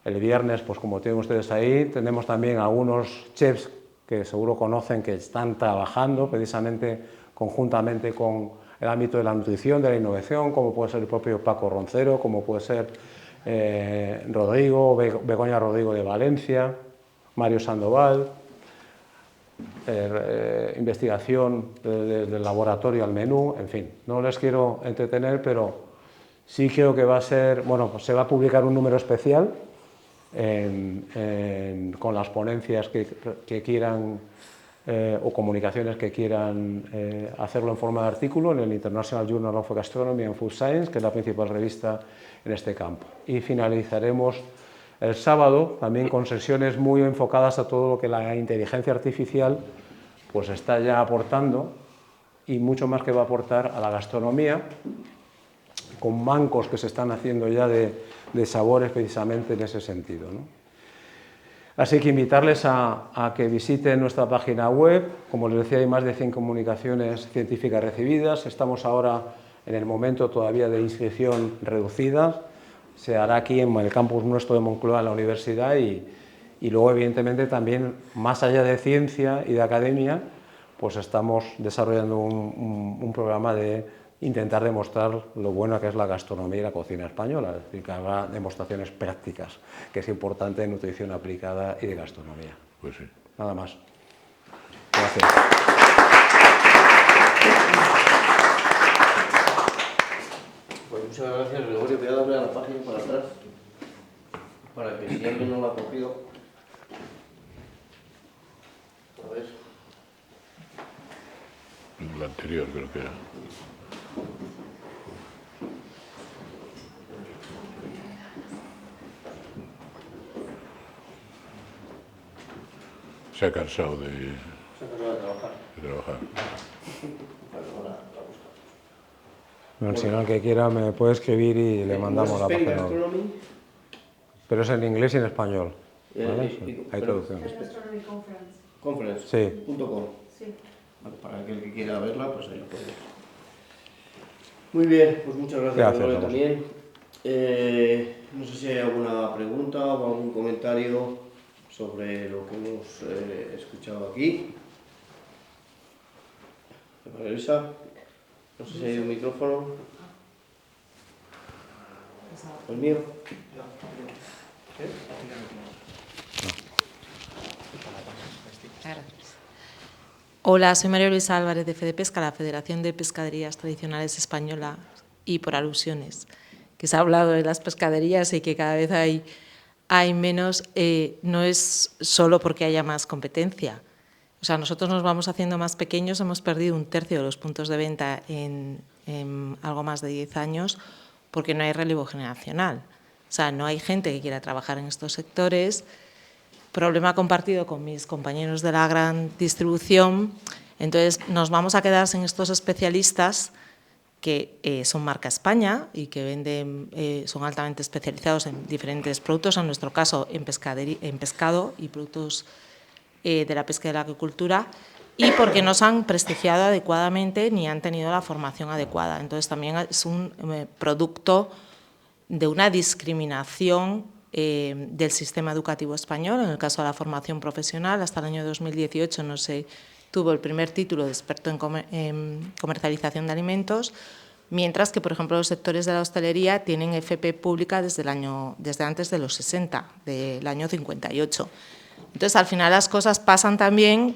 El viernes, pues como tienen ustedes ahí, tenemos también algunos chefs que seguro conocen que están trabajando precisamente conjuntamente con el ámbito de la nutrición, de la innovación, como puede ser el propio Paco Roncero, como puede ser Begoña Rodrigo de Valencia, Mario Sandoval, investigación del laboratorio al menú, en fin, no les quiero entretener, pero sí creo que va a ser, bueno, pues se va a publicar un número especial con las ponencias que quieran o comunicaciones que quieran hacerlo en forma de artículo en el International Journal of Gastronomy and Food Science, que es la principal revista en este campo. Y finalizaremos el sábado también con sesiones muy enfocadas a todo lo que la inteligencia artificial pues está ya aportando y mucho más que va a aportar a la gastronomía, con bancos que se están haciendo ya de sabores precisamente en ese sentido, ¿no? Así que invitarles a que visiten nuestra página web. Como les decía, hay más de 100 comunicaciones científicas recibidas. Estamos ahora en el momento todavía de inscripción reducida. Se hará aquí en el campus nuestro de Moncloa, en la universidad, y luego, evidentemente, también, más allá de ciencia y de academia, pues estamos desarrollando un programa de intentar demostrar lo buena que es la gastronomía y la cocina española, es decir, que habrá demostraciones prácticas, que es importante en nutrición aplicada y de gastronomía. Pues sí. Nada más. Gracias. Pues muchas gracias, Gregorio. Voy a darle a la página para atrás, para que si alguien no la ha cogido. A ver. La anterior creo que era. Se ha cansado de trabajar. Bueno, si no, el que quiera me puede escribir y le mandamos la página. Pero es en inglés y en español, ¿vale? Hay traducciones. Conference. Sí. .com. Sí. Vale, para aquel que quiera verla, pues ahí lo puede ver. Muy bien, pues muchas gracias, Gregorio, también. No sé si hay alguna pregunta o algún comentario sobre lo que hemos escuchado aquí. María Luisa, no sé si hay un micrófono. ¿El mío? Hola, soy María Luisa Álvarez de FedePesca, la Federación de Pescaderías Tradicionales Española, y por alusiones, que se ha hablado de las pescaderías y que cada vez hay menos, no es solo porque haya más competencia. O sea, nosotros nos vamos haciendo más pequeños, hemos perdido 1/3 de los puntos de venta en algo más de 10 años porque no hay relevo generacional. O sea, no hay gente que quiera trabajar en estos sectores. Problema compartido con mis compañeros de la gran distribución. Entonces, nos vamos a quedar sin estos especialistas que son marca España y que venden, son altamente especializados en diferentes productos, en nuestro caso en pescado y productos de la pesca y de la acuicultura, y porque no se han prestigiado adecuadamente ni han tenido la formación adecuada. Entonces, también es un producto de una discriminación del sistema educativo español. En el caso de la formación profesional, hasta el año 2018 no se tuvo el primer título de experto en comercialización de alimentos, mientras que, por ejemplo, los sectores de la hostelería tienen FP pública desde antes de los 60, del año 58. Entonces, al final las cosas pasan también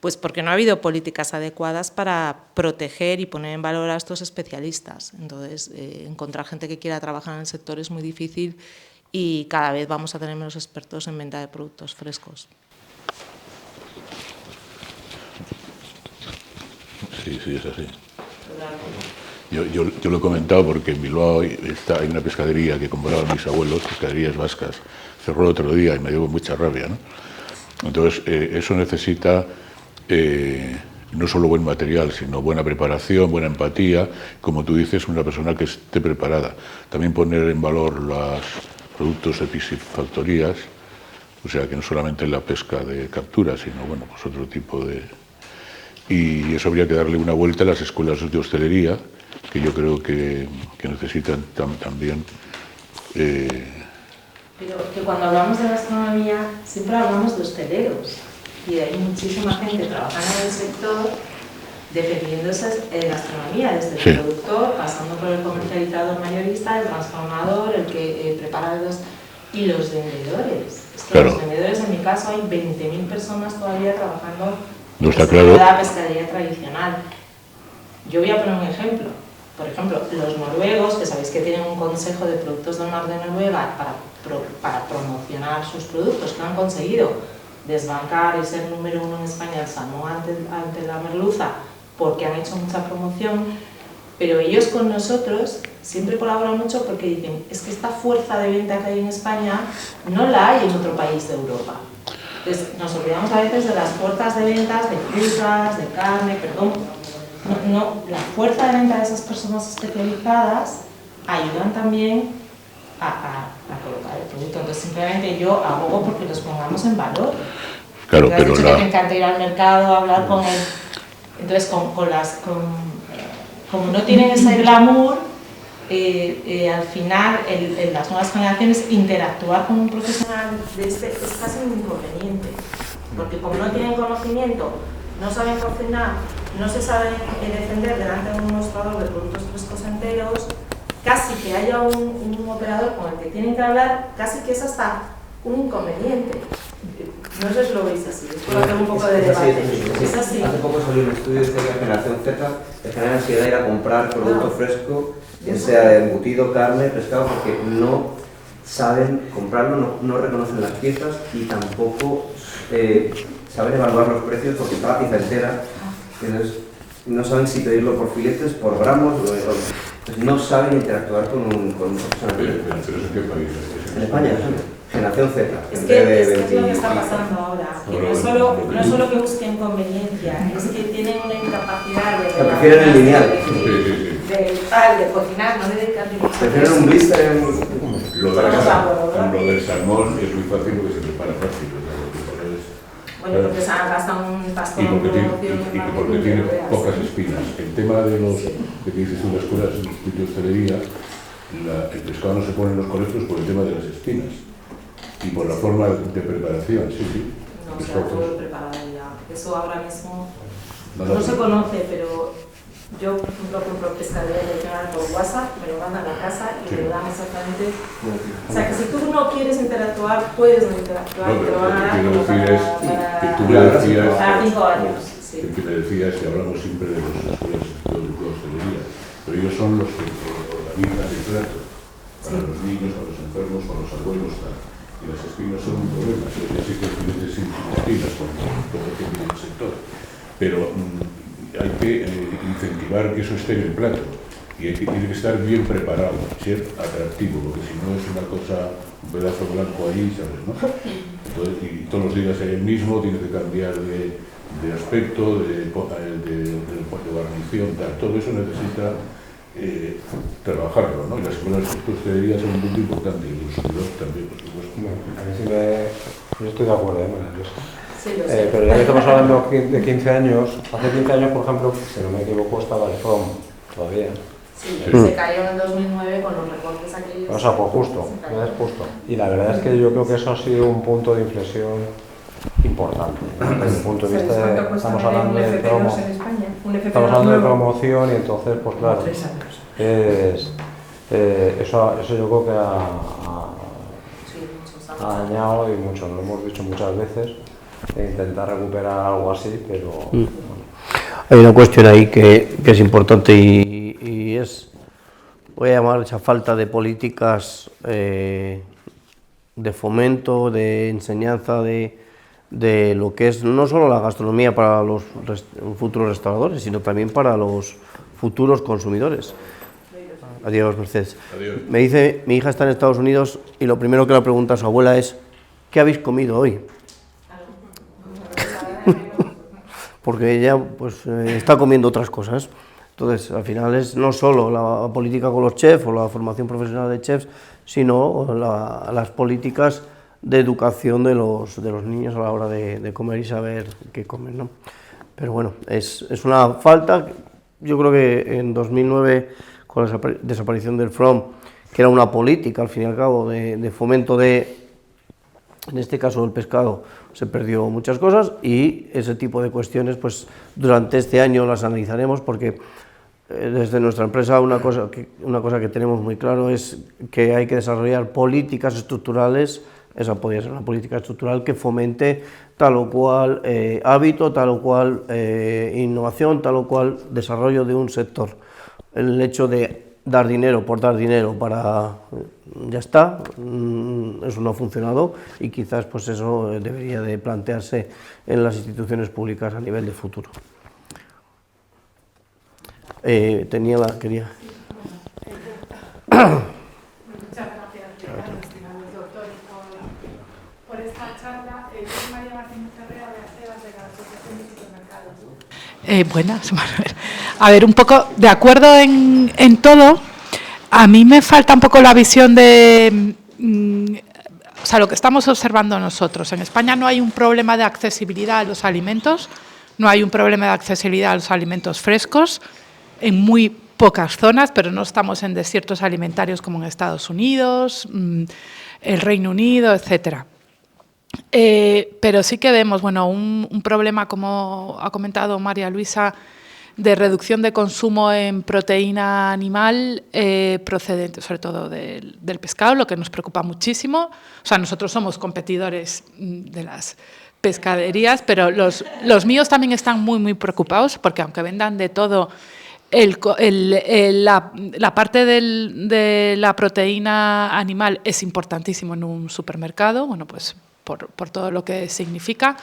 pues porque no ha habido políticas adecuadas para proteger y poner en valor a estos especialistas. Entonces, encontrar gente que quiera trabajar en el sector es muy difícil y cada vez vamos a tener menos expertos en venta de productos frescos. Sí, es así. Yo lo he comentado porque en Bilbao hay una pescadería que compraban mis abuelos, pescaderías vascas, cerró el otro día y me dio mucha rabia, ¿no? Entonces, eso necesita no solo buen material, sino buena preparación, buena empatía, como tú dices, una persona que esté preparada. También poner en valor los productos de piscifactorías, o sea, que no solamente la pesca de captura, sino, bueno, pues otro tipo de... Y eso habría que darle una vuelta a las escuelas de hostelería, que yo creo que necesitan también... Pero que cuando hablamos de gastronomía siempre hablamos de hosteleros y hay muchísima gente trabajando en el sector defendiendo esa gastronomía, desde el productor, pasando por el comercializador mayorista, el transformador, el que prepara y los vendedores. Es que claro. Los vendedores, en mi caso, hay 20.000 personas todavía trabajando en la pescadería tradicional. Yo voy a poner un ejemplo. Por ejemplo, los noruegos, que sabéis que tienen un consejo de productos del mar de Noruega para promocionar sus productos, que han conseguido desbancar y ser número 1 en España el salmón ante la merluza, porque han hecho mucha promoción, pero ellos con nosotros siempre colaboran mucho porque dicen, es que esta fuerza de venta que hay en España no la hay en otro país de Europa. Entonces, nos olvidamos a veces de las fuerzas de ventas de frutas, de carne, perdón. No, la fuerza de venta de esas personas especializadas ayudan también a colocar el producto. Entonces, simplemente yo abogo porque los pongamos en valor. Claro, pero que me encanta ir al mercado, hablar con él. Entonces, como no tienen ese glamour, al final, en las nuevas generaciones, interactuar con un profesional de es casi un inconveniente. Porque como no tienen conocimiento, no saben cocinar, no se saben defender delante de un mostrador de productos frescos enteros, casi que haya un operador con el que tienen que hablar, casi que es hasta un inconveniente. No sé si lo veis así, es por hacer un poco de debate. Es así. Hace poco salió un estudio de la generación Z que genera ansiedad ir a comprar producto fresco, ya sea embutido, carne, pescado, porque no saben comprarlo, no reconocen las piezas y tampoco saben evaluar los precios porque está la pieza entera. Entonces, no saben si pedirlo por filetes, por gramos, entonces no saben interactuar con un profesional. ¿Pero en qué país? En España, generación Z. Es que es lo que está pasando ahora, que no es solo que busquen conveniencia, es que tienen una incapacidad de... prefieren el lineal. De cocinar, no dedicarle mucho. Prefieren un blister. Lo del salmón es muy fácil porque se prepara fácil. Bueno, porque se han gastado un pastón en promoción. Y porque tiene pocas espinas. El tema de los que dices tú, las escuelas de hostelería, el pescado no se pone en los colegios por el tema de las espinas y por la forma de preparación, sí. No, o sea, todo preparado ya. Eso ahora mismo no se conoce, pero yo, por ejemplo, compro pescadería tradicional por WhatsApp, me lo mandan a casa y me lo dan exactamente. O sea, que si tú no quieres interactuar, puedes no interactuar, te lo van a dar como para 5 años. Sí. Que me decías que hablamos siempre de los escuelas de hostelería, pero ellos son los que organizan el plato para los niños, para los enfermos, para los abuelos, y las espinas son un problema. Ya sé que hay clientes sin espinas, como todo lo que tiene el sector, pero hay que incentivar que eso esté en el plato. y tiene que estar bien preparado, ser atractivo, porque si no es una cosa, un pedazo blanco ahí, ¿sabes? ¿No? Entonces, y todos los días es el mismo, tiene que cambiar de aspecto, de guarnición, tal. Todo eso necesita trabajarlo, ¿no? Y las escuelas de hostelería son un punto importante, y los subidores también, por supuesto. Bueno, a mí sí yo estoy de acuerdo, María Luisa. Sí, lo sé. Pero ya que estamos hablando de 15 años, hace 15 años, por ejemplo, si no me equivoco, estaba el FROM todavía. Sí, Sí. se cayó en 2009 con los recortes aquellos. O sea, pues justo, Se cayó. es justo. Y la verdad es que yo creo que eso ha sido un punto de inflexión importante. Desde el punto de vista de, estamos hablando de promo, estamos hablando de promoción y entonces, pues claro, 3 años. eso yo creo que Sí, muchos ha dañado y mucho, lo hemos dicho muchas veces, de intentar recuperar algo así, pero bueno. Hay una cuestión ahí que es importante y es, voy a llamar esa falta de políticas de fomento, de enseñanza de lo que es no solo la gastronomía para los futuros restauradores, sino también para los futuros consumidores. Adiós, Mercedes. Adiós. Me dice, mi hija está en Estados Unidos y lo primero que le pregunta a su abuela es, ¿qué habéis comido hoy? Porque ella pues está comiendo otras cosas. Entonces, al final es no solo la política con los chefs o la formación profesional de chefs, sino las políticas de educación de los niños a la hora de comer y saber qué comen, ¿no? Pero bueno, es una falta. Yo creo que en 2009, con la desaparición del FROM, que era una política, al fin y al cabo, de fomento en este caso del pescado, se perdió muchas cosas y ese tipo de cuestiones, pues durante este año las analizaremos porque desde nuestra empresa una cosa que tenemos muy claro es que hay que desarrollar políticas estructurales. Esa podría ser una política estructural que fomente tal o cual hábito, tal o cual innovación, tal o cual desarrollo de un sector. El hecho de dar dinero por dar dinero para ya está, eso no ha funcionado y quizás pues eso debería de plantearse en las instituciones públicas a nivel de futuro. Quería... Muchas gracias, estimados doctores, por esta charla. Yo soy María Martínez Herrera de Acedas, de la Asociación de Supermercados. Buenas, Manuel. A ver, un poco de acuerdo en todo. A mí me falta un poco la visión de, o sea, lo que estamos observando nosotros. En España no hay un problema de accesibilidad a los alimentos, no hay un problema de accesibilidad a los alimentos frescos, en muy pocas zonas, pero no estamos en desiertos alimentarios como en Estados Unidos, el Reino Unido, etcétera. Pero sí que vemos, bueno, un problema, como ha comentado María Luisa, de reducción de consumo en proteína animal procedente sobre todo del pescado, lo que nos preocupa muchísimo. O sea, nosotros somos competidores de las pescaderías, pero los míos también están muy, muy preocupados porque aunque vendan de todo, la parte de la proteína animal es importantísimo en un supermercado, bueno, pues por todo lo que significa.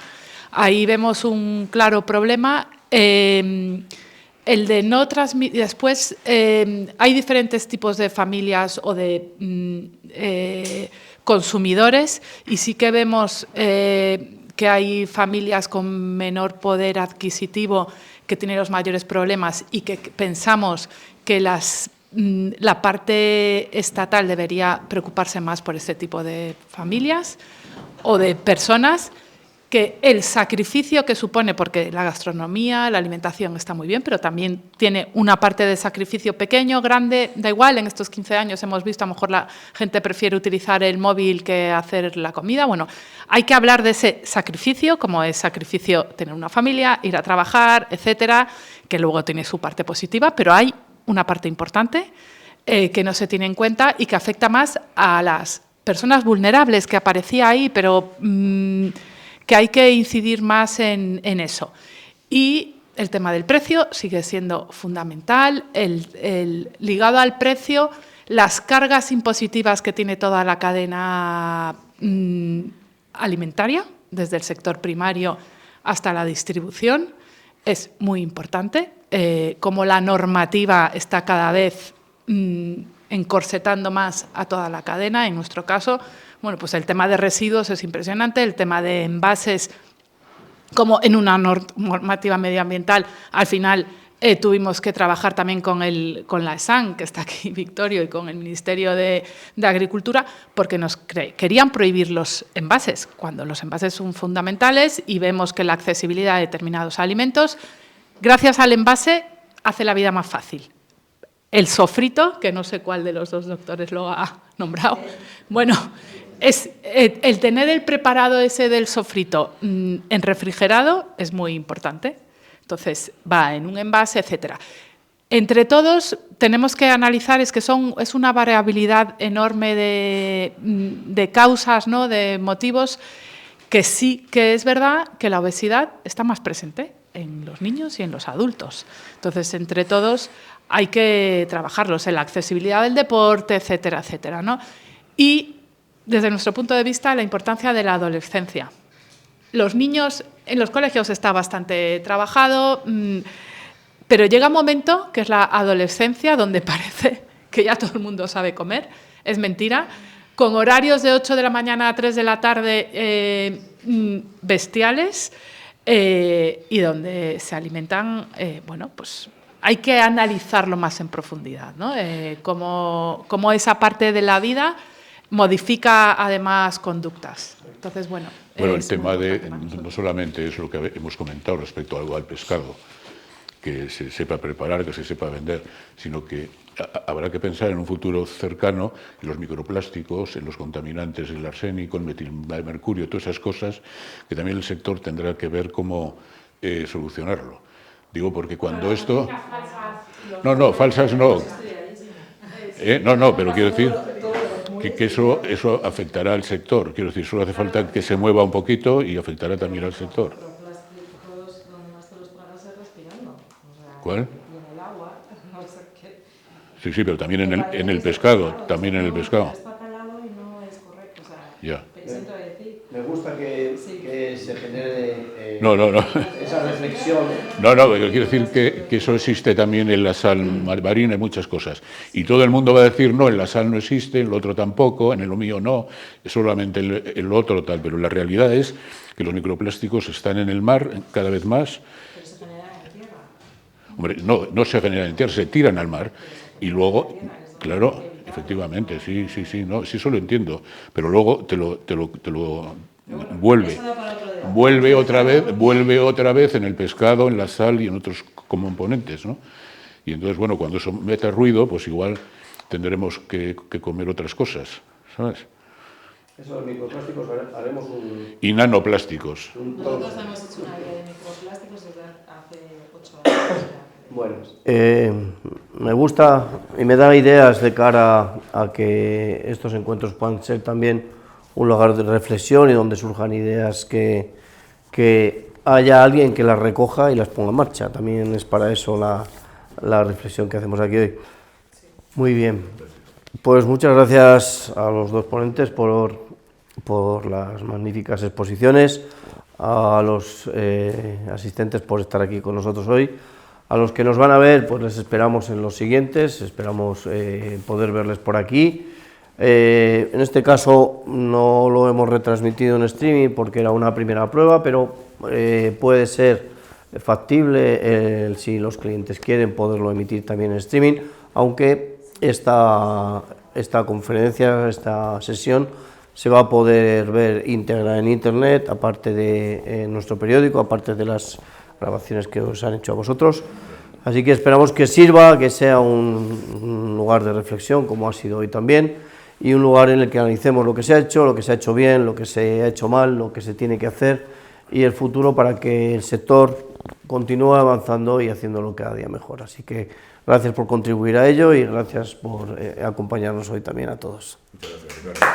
Ahí vemos un claro problema. El de no transmitir. Después hay diferentes tipos de familias o de consumidores y sí que vemos que hay familias con menor poder adquisitivo que tienen los mayores problemas y que pensamos que la parte estatal debería preocuparse más por este tipo de familias o de personas, que el sacrificio que supone, porque la gastronomía, la alimentación está muy bien, pero también tiene una parte de sacrificio pequeño, grande, da igual. En estos 15 años hemos visto, a lo mejor la gente prefiere utilizar el móvil que hacer la comida. Bueno, hay que hablar de ese sacrificio, como es sacrificio tener una familia, ir a trabajar, etcétera, que luego tiene su parte positiva, pero hay una parte importante que no se tiene en cuenta y que afecta más a las personas vulnerables, que aparecía ahí, pero que hay que incidir más en eso. Y el tema del precio sigue siendo fundamental. Ligado al precio, las cargas impositivas que tiene toda la cadena alimentaria, desde el sector primario hasta la distribución, es muy importante, como la normativa está cada vez encorsetando más a toda la cadena. En nuestro caso, bueno, pues el tema de residuos es impresionante, el tema de envases, como en una normativa medioambiental, al final tuvimos que trabajar también con la ESAN, que está aquí Victorio, y con el Ministerio de Agricultura, porque nos querían prohibir los envases, cuando los envases son fundamentales y vemos que la accesibilidad a determinados alimentos, gracias al envase, hace la vida más fácil. El sofrito, que no sé cuál de los dos doctores lo ha nombrado, bueno, es el tener el preparado ese del sofrito en refrigerado es muy importante. Entonces, va en un envase, etcétera. Entre todos, tenemos que analizar, es una variabilidad enorme de causas, ¿no?, de motivos, que sí que es verdad que la obesidad está más presente en los niños y en los adultos. Entonces, entre todos, hay que trabajarlos en la accesibilidad del deporte, etcétera, etcétera, ¿no? Y, desde nuestro punto de vista, la importancia de la adolescencia. Los niños en los colegios está bastante trabajado, pero llega un momento, que es la adolescencia, donde parece que ya todo el mundo sabe comer, es mentira, con horarios de 8 de la mañana a 3 de la tarde bestiales, y donde se alimentan, bueno, pues hay que analizarlo más en profundidad, ¿no? Cómo esa parte de la vida modifica además conductas. Entonces, bueno, el tema no solamente es lo que hemos comentado respecto al pescado, que se sepa preparar, que se sepa vender, sino que habrá que pensar en un futuro cercano en los microplásticos, en los contaminantes, el arsénico, el metilmercurio, todas esas cosas, que también el sector tendrá que ver cómo solucionarlo. Digo, porque cuando esto... No, falsas no. No, pero quiero decir que eso afectará al sector. Quiero decir, solo hace falta que se mueva un poquito y afectará también al sector. ¿Cuál? Sí, pero también en el pescado. También en el pescado. Ya. Me gusta que se genere no. esa reflexión. No, pero quiero decir que eso existe también en la sal marina y muchas cosas. Y todo el mundo va a decir, no, en la sal no existe, en lo otro tampoco, en lo mío no, solamente en lo otro tal. Pero la realidad es que los microplásticos están en el mar cada vez más. Pero se generan en tierra. Hombre, no se generan en tierra, se tiran al mar. Y luego, claro, efectivamente, sí, no, sí, eso lo entiendo. Pero luego te lo vuelve otra vez en el pescado, en la sal y en otros componentes, ¿no? Y entonces, bueno, cuando eso meta ruido, pues igual tendremos que comer otras cosas, ¿sabes? Eso de microplásticos haremos y nanoplásticos. Nosotros hemos hecho una guía de microplásticos desde hace 8 años. Bueno, me gusta y me da ideas de cara a que estos encuentros puedan ser también un lugar de reflexión y donde surjan ideas que haya alguien que las recoja y las ponga en marcha. También es para eso la reflexión que hacemos aquí hoy. Muy bien, pues muchas gracias a los dos ponentes por las magníficas exposiciones, a los asistentes por estar aquí con nosotros hoy. A los que nos van a ver, pues les esperamos en los siguientes, esperamos poder verles por aquí. En este caso no lo hemos retransmitido en streaming porque era una primera prueba, pero puede ser factible, si los clientes quieren, poderlo emitir también en streaming, aunque esta conferencia, esta sesión, se va a poder ver íntegra en internet, aparte de nuestro periódico, aparte de las grabaciones que os han hecho a vosotros. Así que esperamos que sirva, que sea un lugar de reflexión, como ha sido hoy también, y un lugar en el que analicemos lo que se ha hecho bien, lo que se ha hecho mal, lo que se tiene que hacer, y el futuro para que el sector continúe avanzando y haciéndolo cada día mejor. Así que gracias por contribuir a ello y gracias por acompañarnos hoy también a todos. Muchas gracias.